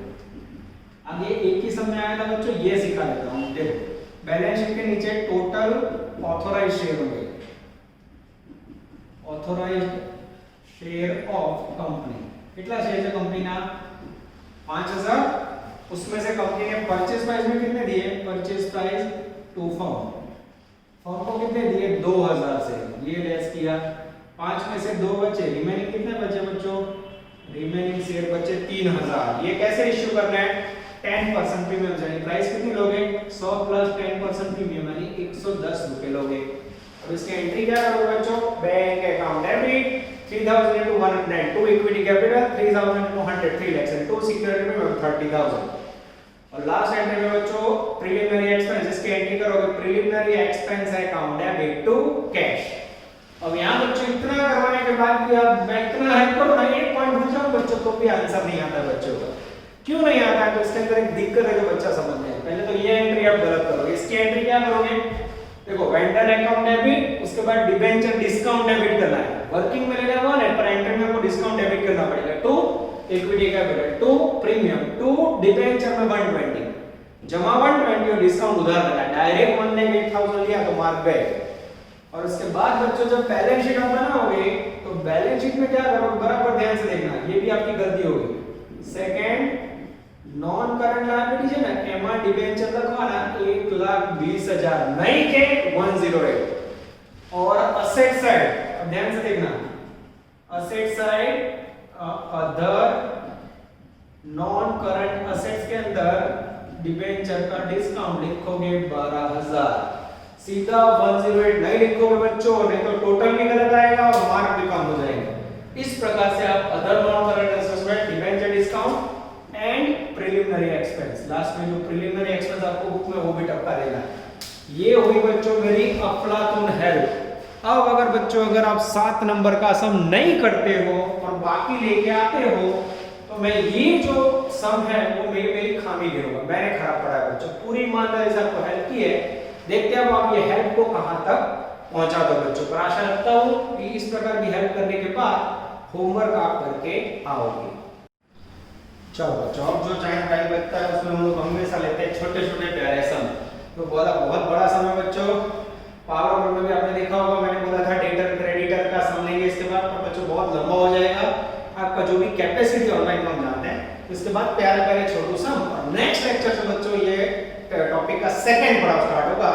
आगे एक ही समय आया था बच्चों, ये सिखा देता हूं। देखो बैलेंस शीट के नीचे टोटल ऑथोराइज्ड शेयर होंगे, ऑथोराइज्ड शेयर ऑफ कंपनी। कितना शेयर है कंपनी ना? 5000। उसमें से कंपनी ने परचेज प्राइस में कितने दिए? Purchase price to firm, firm को कितने दिए? 2000 से, ये लेस किया। 5 में से 2 बचे, रिमेनिंग कितने बचे बच्चों? रिमेनिंग शेयर बचे 3000। ये कैसे इश्यू करना है? 10% प्रीमियम, यानी प्राइस कितनी लोगे? 100 प्लस 10% प्रीमियम यानी 110 रुपए लोगे। अब इसके एंट्री क्या करोगे बच्चों? Bank account debit 3000 into 100, 2 equity capital 3000 into 100, 3 lakhs and 2 security में 30000। और लास्ट एंट्री में बच्चों प्रीलिमिनरी एक्सपेंस, इसके एंट्री करोगे preliminary expense account debit to cash. अब यहाँ बच्चों इतना करवाने के बाद भी आप मैं इतना हेल्प करो ना, एक पॉइंट भूल जाओ बच्चों तो भी आंसर नहीं आता बच्चों का। क्यों नहीं आता है? तो इसके अंदर एक दिक्कत है जो बच्चा समझ नहीं। पहले तो ये एंट्री आप गलत करोगे। इसकी एंट्री क्या करोगे? देखो वेंडर अकाउंट डेबिट, उसके बाद डिबेंचर डिस्काउंट डेबिट करना है। वर्किंग में लेना 1 है, पर एंट्री में आपको डिस्काउंट डेबिट करना पड़ेगा। 2 इक्विटी कैपिटल, 2 प्रीमियम, 2 डिबेंचर में 120, जमा 120 और डिस्काउंट उधार देना है। डायरेक्ट 1 ने 8000 लिया तो मार्क बैक। और उसके बाद बच्चों जब बैलेंस शीट आप बनाओगे तो बैलेंस शीट में क्या करोगे? बराबर ध्यान से देखना, ये भी आपकी गलती होगी। सेकंड नॉन करंट लायबिलिटीज है ना, एमा डिबेंचर रखवाना 1,20,000 नहीं के 108। और असेट साइड अब ध्यान से देखना, asset side other non current assets के अंदर डिबेंचर का डिस्काउंट लिखोगे 12000। सीधा 108 नहीं लिखोगे बच्चों, नहीं तो टोटल भी गलत आएगा और मार्क भी कम हो जाएगा। इस प्रकार से आप अदर नॉन करंट असेट्स में debenture discount and preliminary expense, last में जो प्रीलिमिनरी एक्सपेंस आपको बुक में वो भी टपका देना। ये हुई बच्चों मेरी अफलातून हेल्प। अब अगर बच्चों अगर आप 7 नंबर का सम नहीं करते हो और बाकी लेके आते हो तो मैं ये जो सम है वो मेरी खामी गिरूंगा। मैंने खराब पढ़ा है बच्चों, पूरी ईमानदारी से आपको हेल्प की है। देखते हैं अब आप ये हेल्प को कहां तक पहुंचा दो बच्चों। पर आशा रखता हूं कि इस प्रकार की हेल्प करने के बाद होमवर्क आप करके आओगे। चलो बच्चों अब जो चाहे टाइम बचता है उसमें हम लोग हमेशा लेते हैं छोटे छोटे प्यारे सम। तो बहुत बड़ा सम है बच्चों। पावर ऑफ में भी आपने देखा होगा, मैंने बोला था डेटर क्रेडिटर का सम लेंगे इसके बाद, पर बच्चों बहुत लंबा हो जाएगा। आपका जो भी कैपेसिटी ऑनलाइन हम जानते हैं, उसके बाद प्यारे प्यारे छोटू सम। और नेक्स्ट लेक्चर से बच्चों ये टॉपिक का सेकंड पड़ाव स्टार्ट होगा,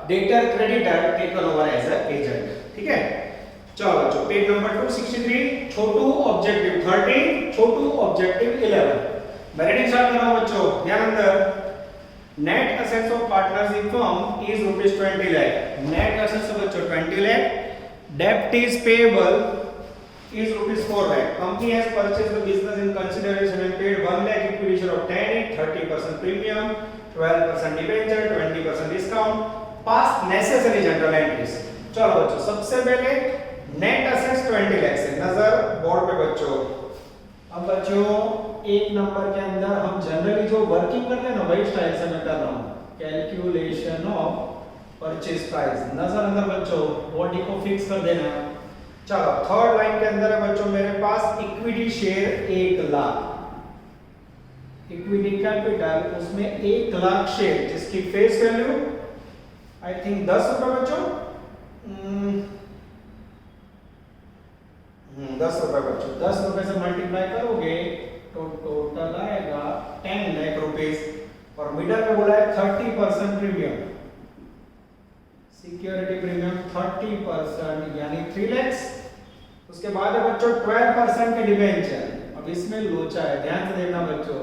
debtor creditor taken over as a agent. ठीक है, चलो बच्चों पेज नंबर 263, छोटू ऑब्जेक्टिव 13, छोटू ऑब्जेक्टिव 11। मैं रीडिंग स्टार्ट कर रहा हूं बच्चों, ध्यान अंदर। Net assets of partnership firm is ₹20 lakh। Net assets बच्चों 20 lakh। डेब्ट is payable is ₹4 lakh. Company has purchased the business in consideration and paid 1 lakh equity share of 10, 30% premium, 12% debenture, 20% discount. Past necessary general entries. चलो बच्चों सबसे पहले नेट असेट्स 20 लाख से नजर बोर्ड पे बच्चों। अब बच्चों एक नंबर के अंदर हम जनरली जो वर्किंग करते हैं ना वही स्टाइल से मैं कर रहा हूँ। कैलकुलेशन ऑफ परचेज प्राइस, नजर अंदर बच्चों बॉडी को फिक्स कर देना। चलो थर्ड लाइन के अंदर है बच्चों मेरे पास equity share 1 lakh, equity capital उसमें 1 लाख शेयर जिसकी फेस वैल्यू आई थिंक 10 रुपए बच्चों, 10 रुपए बच्चों। 10 रुपए से मल्टीप्लाई करोगे तो टोटल आएगा 10 लाख रुपीस। और मिडल में बोला है 30% प्रीमियम, सिक्योरिटी प्रीमियम 30% यानी 3 लाख। उसके बाद है बच्चों 12% के डिबेंचर। अब इसमें लोचा है, ध्यान से देखना बच्चों।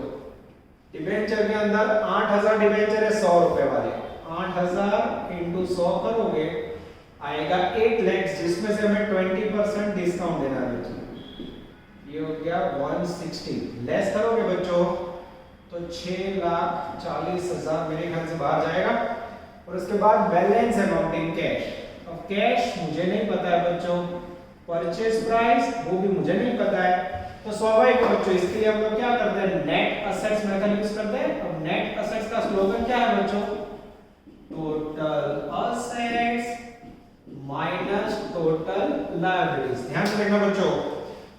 डिबेंचर के अंदर 8000 डिबेंचर है 100 रुपए वाले, 8000 into 100 करोगे आएगा 8 लाख, जिसमें से हमें 20% डिस्काउंट देना है बच्चों। ये हो गया 160। लेस करोगे बच्चों तो 6,40,000 मेरे ख्याल से बाहर जाएगा। और उसके बाद बैलेंस अमाउंट इन कैश। अब कैश मुझे नहीं पता है बच्चों, परचेज प्राइस वो भी मुझे नहीं पता है, तो स्वाभाविक है बच्चों इसके लिए हम लोग क्या करते हैं नेट असेट्स मेथड यूज करते हैं। अब नेट असेट्स का स्लोगन क्या है बच्चों? Total assets minus total liabilities. ध्यान से देखना बच्चों,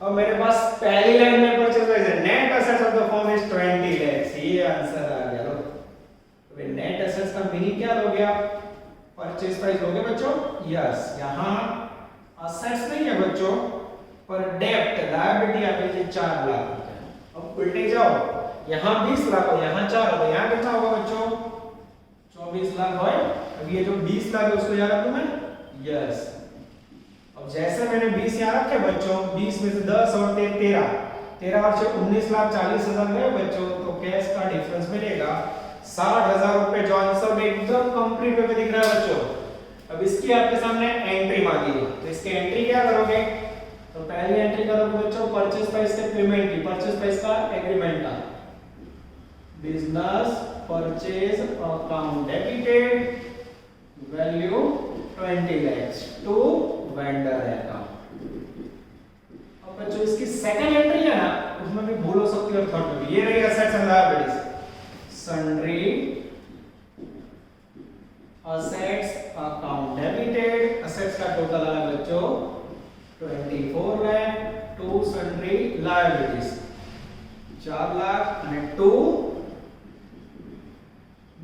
अब मेरे पास पहली लाइन में परचेज प्राइस है, net assets of the firm is 20 lakh. ये आंसर आ गया। लो तो नेट एसेट्स का मीनिंग क्या हो गया? परचेज प्राइस हो गया बच्चों। यस, यहां असेट्स नहीं है बच्चों, पर डेब्ट लायबिलिटी आ गई 4 लाख रुपए। अब उल्टे जाओ, यहां 20 लाख हो, यहां 4 हो, यहां कितना होगा बच्चों? 24 लाख हो। अब ये जो 20 लाख है उसको याद रखूं मैं? यस। अब जैसे मैंने 20 यहां रखे बच्चों, 20 में से 10 और 13 और 19 लाख 40 हजार गए बच्चों, तो कैश का डिफरेंस मिलेगा 60,000 रुपए, जो आंसर में एकदम कंप्लीट वे में दिख रहा है बच्चों। अब इसकी आपके सामने एंट्री मांगी है, तो इसकी एंट्री क्या करोगे? तो पहली एंट्री करोगे बच्चों परचेज प्राइस के पेमेंट की, परचेज प्राइस का एग्रीमेंट का, business purchase account debited value 20 lakhs to vendor account. अब बच्चों इसकी सेकंड एंट्री है ना, उसमें भी भूल हो सकती है और थर्ड में भी। ये रही assets and liabilities, sundry assets account debited. Assets का टोटल आया बच्चों 24 lakh to sundry liabilities 4 lakh અને टू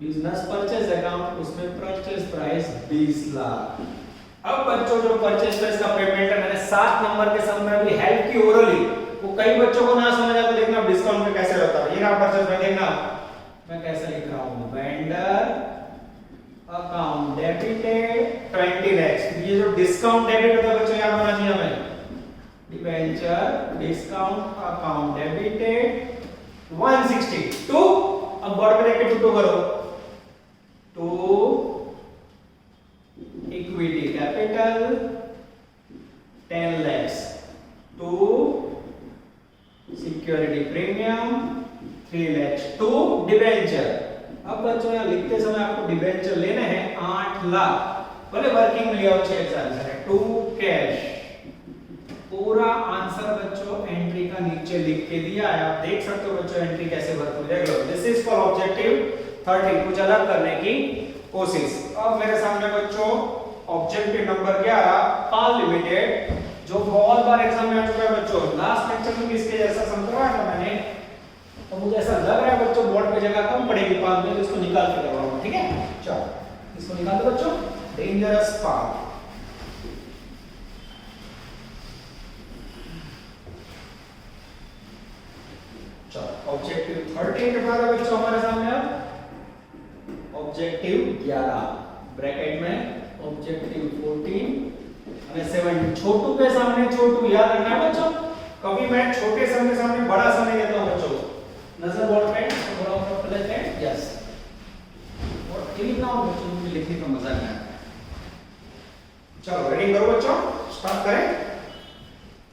बिजनेस परचेज अकाउंट, उसमें परचेज प्राइस 20 लाख। अब बच्चों जो परचेज प्राइस का पेमेंट है, मैंने 7 नंबर के सम में भी हेल्प की ओरली, वो कई बच्चों को ना समझ आता, देखना डिस्काउंट में कैसे होता है। ये ना परचेज प्राइस, देखना मैं कैसे लिख रहा हूं, वेंडर अकाउंट डेबिटेड 20 लाख। ये जो डिस्काउंट डेबिट होता है बच्चों, याद होना चाहिए हमें, debenture discount account debited 160 to, अब बोर्ड पे देख के टू करो, to equity capital 10 lakhs to security premium 3 lakhs to debenture. अब बच्चों यहाँ लिखते समय आपको डिबेंचर लेने हैं 8 लाख, भले वर्किंग में लिया हो 6 आंसर है, टू कैश। पूरा आंसर बच्चों एंट्री का नीचे लिख के दिया है, आप देख सकते हो बच्चों एंट्री कैसे भरते हो, देख लो। दिस इज फॉर ऑब्जेक्टिव 30, कुछ अलग करने की कोशिश। अब मेरे सामने बच्चों ऑब्जेक्टिव नंबर 11 पाल लिमिटेड, जो बहुत बार एग्जाम में आ चुका है बच्चों। लास्ट लेक्चर में इसके जैसा सम करवाया था मैंने, तो मुझे ऐसा लग रहा है बच्चों बोर्ड पे जगह कम पड़ेगी पाल में, तो इसको निकाल के करवाऊंगा, ठीक है? चलो इसको निकाल दो बच्चों, डेंजरस पाल। चलो ऑब्जेक्टिव 13 के बाद बच्चों हमारे सामने अब ऑब्जेक्टिव 11 ब्रैकेट में ऑब्जेक्टिव 14 और 7। छोटू के सामने छोटू, याद रखना है बच्चों, कभी मैं छोटे सम के सामने बड़ा सम नहीं देता हूं बच्चों। नजर बोर्ड पे थोड़ा ऊपर प्लेस है, यस। और क्लिक ना हो बच्चों, मुझे लिखने का मजा नहीं आता। चलो रीडिंग करो बच्चों, स्टार्ट करें।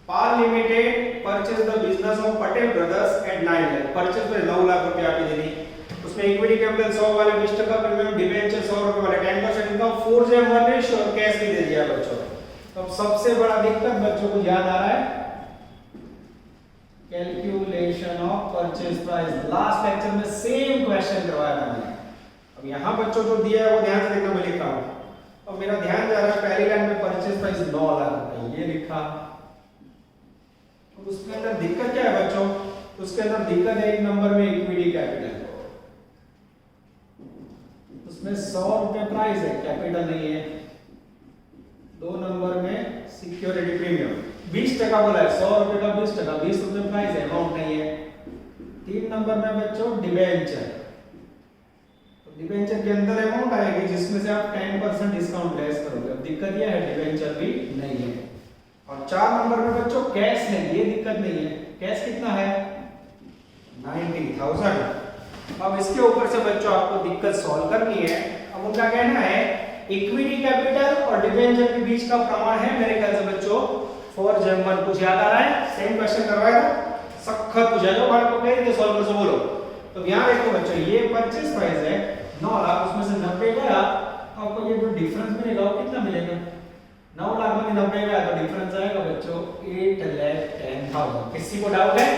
Pal limited purchase the business of Patel brothers at 9 lakh. Purchase पे 9 लाख रुपए आपकी दे दी, उसमें इक्विटी कैपिटल 100 वाले 20% प्रीमियम, डिबेंचर 100 रुपए वाले 10% इनकम, 4/1 रेशियो और कैश भी दे दिया बच्चों। तो सबसे बड़ा दिक्कत बच्चों को याद आ रहा है, calculation of purchase price. Last lecture में सेम क्वेश्चन करवाया था मैंने। अब यहां बच्चों जो दिया है वो ध्यान से देखना, मैं लिख रहा हूं। अब मेरा ध्यान जा रहा है पहली लाइन में परचेज प्राइस 9 लाख रुपए, ये लिखा। अब उसके अंदर दिक्कत क्या है बच्चों? उसके अंदर दिक्कत है एक नंबर में इक्विटी कैपिटल, उसमें 100 रुपए प्राइस है, कैपिटल नहीं है। 2 नंबर में सिक्योरिटी प्रीमियम 20% बोला है, 100 रुपए का 20%, 20 रुपए प्राइस है, अमाउंट नहीं है। 3 नंबर में बच्चों डिबेंचर, तो डिबेंचर के अंदर अमाउंट आएगी जिसमें से आप 10% डिस्काउंट लेस करोगे। अब दिक्कत यह है डिबेंचर भी नहीं है। और 4 नंबर में बच्चों कैश है, ये दिक्कत नहीं है। कैश कितना है? 90,000। अब इसके ऊपर से बच्चों आपको दिक्कत सॉल्व करनी है। अब उनका कहना है इक्विटी कैपिटल और डिबेंचर के बीच का प्रमाण है मेरे ख्याल से बच्चों 4/1। कुछ याद आ रहा है? सेम क्वेश्चन करवाया था, सख्त पूछा जो बात को कह रहे थे सॉल्व कर, बोलो। तो यहां देखो बच्चों, ये परचेज प्राइस है 9 लाख, उसमें से 90 गया, आपको ये जो डिफरेंस मिलेगा वो कितना मिलेगा? 9 लाख में 90 गया तो डिफरेंस आएगा बच्चों 8,10,000। किसी को डाउट है?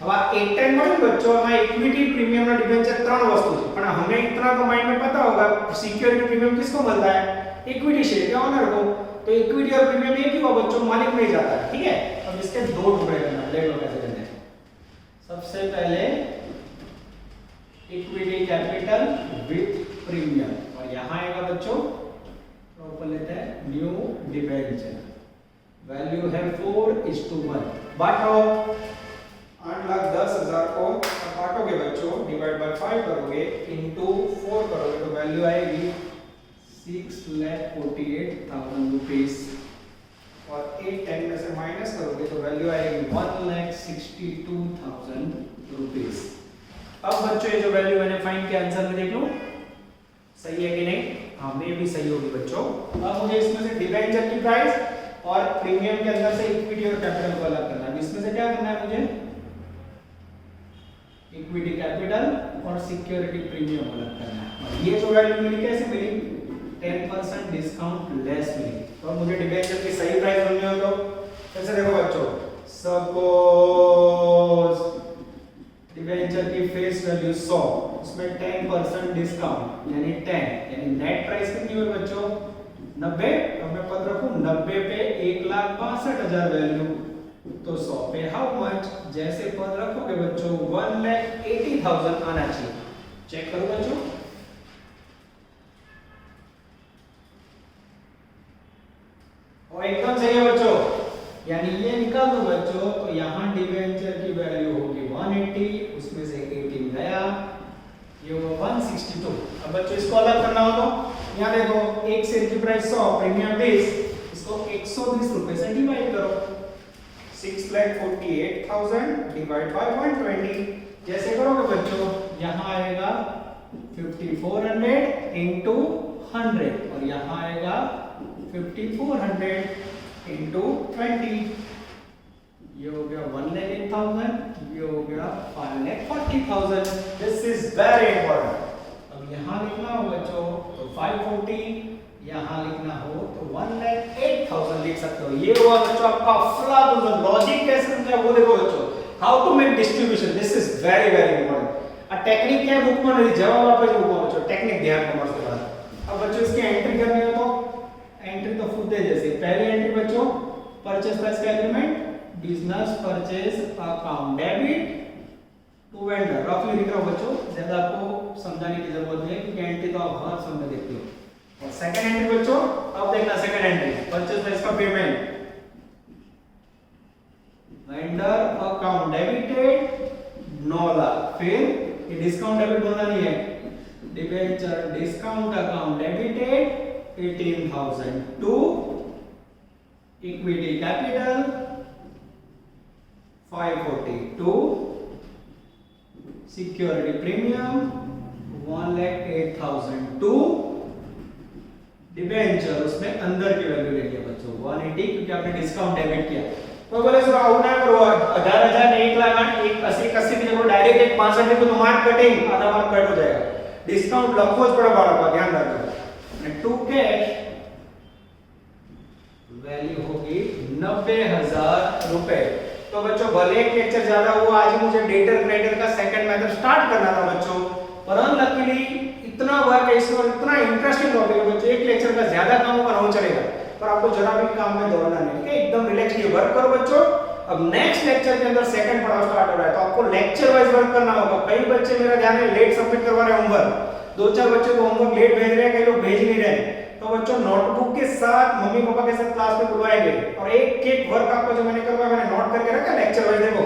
હવે આ એક ટાઈમ મળે બચ્ચો આમાં ઇક્વિટી प्रीमियम और डिबेंचर ત્રણ વસ્તુ છે પણ हमें इतना तो माइंड में पता होगा सिक्योरिटी प्रीमियम किसको मिलता है इक्विटी शेयर के ऑनर को तो इक्विटी और प्रीमियम एक ही हुआ बच्चों मालिक में ही जाता है ठीक है अब इसके दो टुकड़े करना ले लो कैसे करने हैं सबसे पहले इक्विटी कैपिटल विथ प्रीमियम और यहां आएगा बच्चों तो ऊपर लेते हैं न्यू डिबेंचर वैल्यू है 4:1 बांटो 8,10,000 को बांटोगे बच्चों डिवाइड बाय 5 करोगे इनटू 4 करोगे तो वैल्यू आएगी 6,48,000 रुपीस और 8 में से माइनस करोगे तो वैल्यू आएगी 1,62,000 रुपीस। अब बच्चों ये जो वैल्यू मैंने फाइंड किया आंसर में देख लो सही है कि नहीं हाँ मैं भी सही होगी बच्चों। अब मुझे इसमें से डिबेंचर की प्राइस और प्रीमियम के अंदर से इक्विटी और कैपिटल को अलग करना है इसमें से क्या करना है मुझे इक्विटी कैपिटल और सिक्योरिटी प्रीमियम अलग करना है और ये जो वैल्यू मिली कैसे मिली 10% डिस्काउंट लेस मिली तो मुझे डिबेंचर की सही प्राइस ढूंढनी हो तो कैसे देखो बच्चों सपोज डिबेंचर की फेस वैल्यू 100 उसमें 10% डिस्काउंट यानी 10 यानी नेट प्राइस कितनी हुई बच्चों 90 अब मैं पद रखूं 90 पे 1,62,000 वैल्यू तो 100 पे हाउ मच जैसे पद रखोगे बच्चों 1,80,000 आना चाहिए चेक करो बच्चों और एकदम सही है बच्चों यानी ये निकाल दो बच्चों तो यहां डिबेंचर की वैल्यू होगी 180 उसमें से 18 गया ये हुआ 162 अब बच्चों इसको अलग करना हो तो यहां देखो एक शेयर की प्राइस 100 प्रीमियम 20 इसको 120 रुपए से डिवाइड करो 6,48,000 डिवाइड बाय 120 जैसे करोगे बच्चों यहां आएगा 5,400 into 100 और यहां आएगा 5,400 into 20 ये हो गया 1,08,000 ये हो गया 5,40,000 दिस इज वेरी इंपॉर्टेंट अब यहां लिखना हो बच्चों तो 540 यहां लिखना हो तो 1,08,000 लिख सकते हो ये हुआ बच्चों आपका फ्लाबुलर लॉजिक कैसे समझा वो देखो बच्चों how to make distribution this is very very important a technique क्या बुक में नहीं जवाब आप बुक में बच्चों टेक्निक ध्यान कॉमर्स के बाद अब बच्चों इसकी एंट्री करनी हो तो एंट्री तो खुद है जैसे पहली एंट्री बच्चों परचेज प्राइस का agreement business purchase account debit to vendor रफली लिख रहा हूं बच्चों ज्यादा आपको समझाने की जरूरत नहीं है क्योंकि एंट्री तो आप हर समय देखते हो और सेकंड एंट्री बच्चों अब देखना सेकंड एंट्री परचेज प्राइस का payment vendor account debited 9 lakh फिर ये डिस्काउंट डेबिट बोलना नहीं है debenture discount account debited 18,000 to equity capital 542 security premium 1,08,000 to debenture उसमें अंदर की वैल्यू लेनी है बच्चों 180 क्योंकि आपने डिस्काउंट डेबिट किया तो बोले सर आउना करो 18,000 ने 1,80,80 की जगह डायरेक्ट 65 को तो मार्क कटिंग आधा मार्क कट हो जाएगा डिस्काउंट लखो ज पड़े बाळक ध्यान रखो અને टू कैश वैल्यू होगी 90,000 रुपए तो बच्चों भले एक लेक्चर ज्यादा हुआ आज मुझे डेटर क्रेडिटर का सेकंड मेथड स्टार्ट करना था बच्चों पर अनलकीली इतना वर्क है इसमें इतना इंटरेस्टिंग टॉपिक है बच्चों एक लेक्चर का ज्यादा काम होगा नहीं चलेगा पर आपको जरा भी काम में दौड़ना नहीं है एकदम रिलैक्स ये वर्क करो बच्चों अब नेक्स्ट लेक्चर के अंदर सेकंड पढ़ाओ स्टार्ट हो रहा है तो आपको लेक्चर वाइज वर्क करना होगा कई बच्चे मेरा ध्यान है लेट सबमिट करवा रहे हैं होमवर्क 2-4 बच्चे को होमवर्क लेट भेज रहे हैं कई लोग भेज नहीं रहे तो बच्चों नोटबुक के साथ मम्मी पापा के साथ क्लास में बुलवाएंगे और एक एक वर्क आपको जो मैंने करवाया मैंने नोट करके रखा लेक्चर वाइज देखो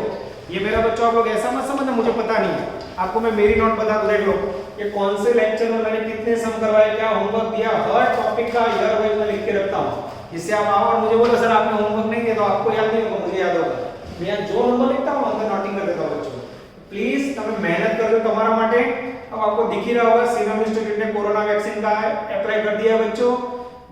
ये मेरा बच्चों आप लोग ऐसा मत समझना मुझे पता नहीं है आपको मैं मेरी नोट बता दूं देख लो ये कौन से लेक्चर में मैंने कितने सम करवाए क्या होमवर्क दिया हर टॉपिक का ईयर वाइज मैं लिख के रखता हूं जिससे आप आओ और मुझे बोलो सर आपने होमवर्क नहीं दिया तो आपको याद नहीं होगा मुझे याद होगा मैं यहाँ जो नंबर लिखता हूं अंदर नोटिंग कर देता हूं बच्चों प्लीज તમે મહેનત કરજો તમારા માટે अब आपको दिख ही रहा होगा सीरम इंस्टीट्यूट ने कोरोना वैक्सीन का अप्लाई कर दिया बच्चों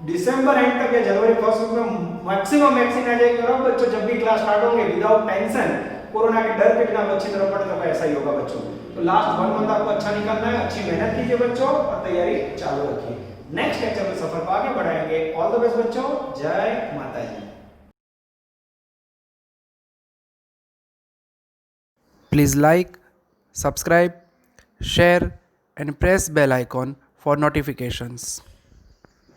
दिसंबर एंड तक या जनवरी फर्स्ट वीक में मैक्सिमम वैक्सीन आ जाएगी और बच्चों जब भी क्लास स्टार्ट होंगे विदाउट टेंशन कोरोना के डर के बिना अच्छी तरह पढ़े तो ऐसा ही होगा बच्चों तो लास्ट 1 मंथ आपको अच्छा निकालना है अच्छी मेहनत कीजिए बच्चों और तैयारी चालू रखिए नेक्स्ट लेक्चर में सफर को आगे बढ़ाएंगे ऑल द बेस्ट बच्चों जय माता दी। Please like, subscribe, share and press bell icon for notifications.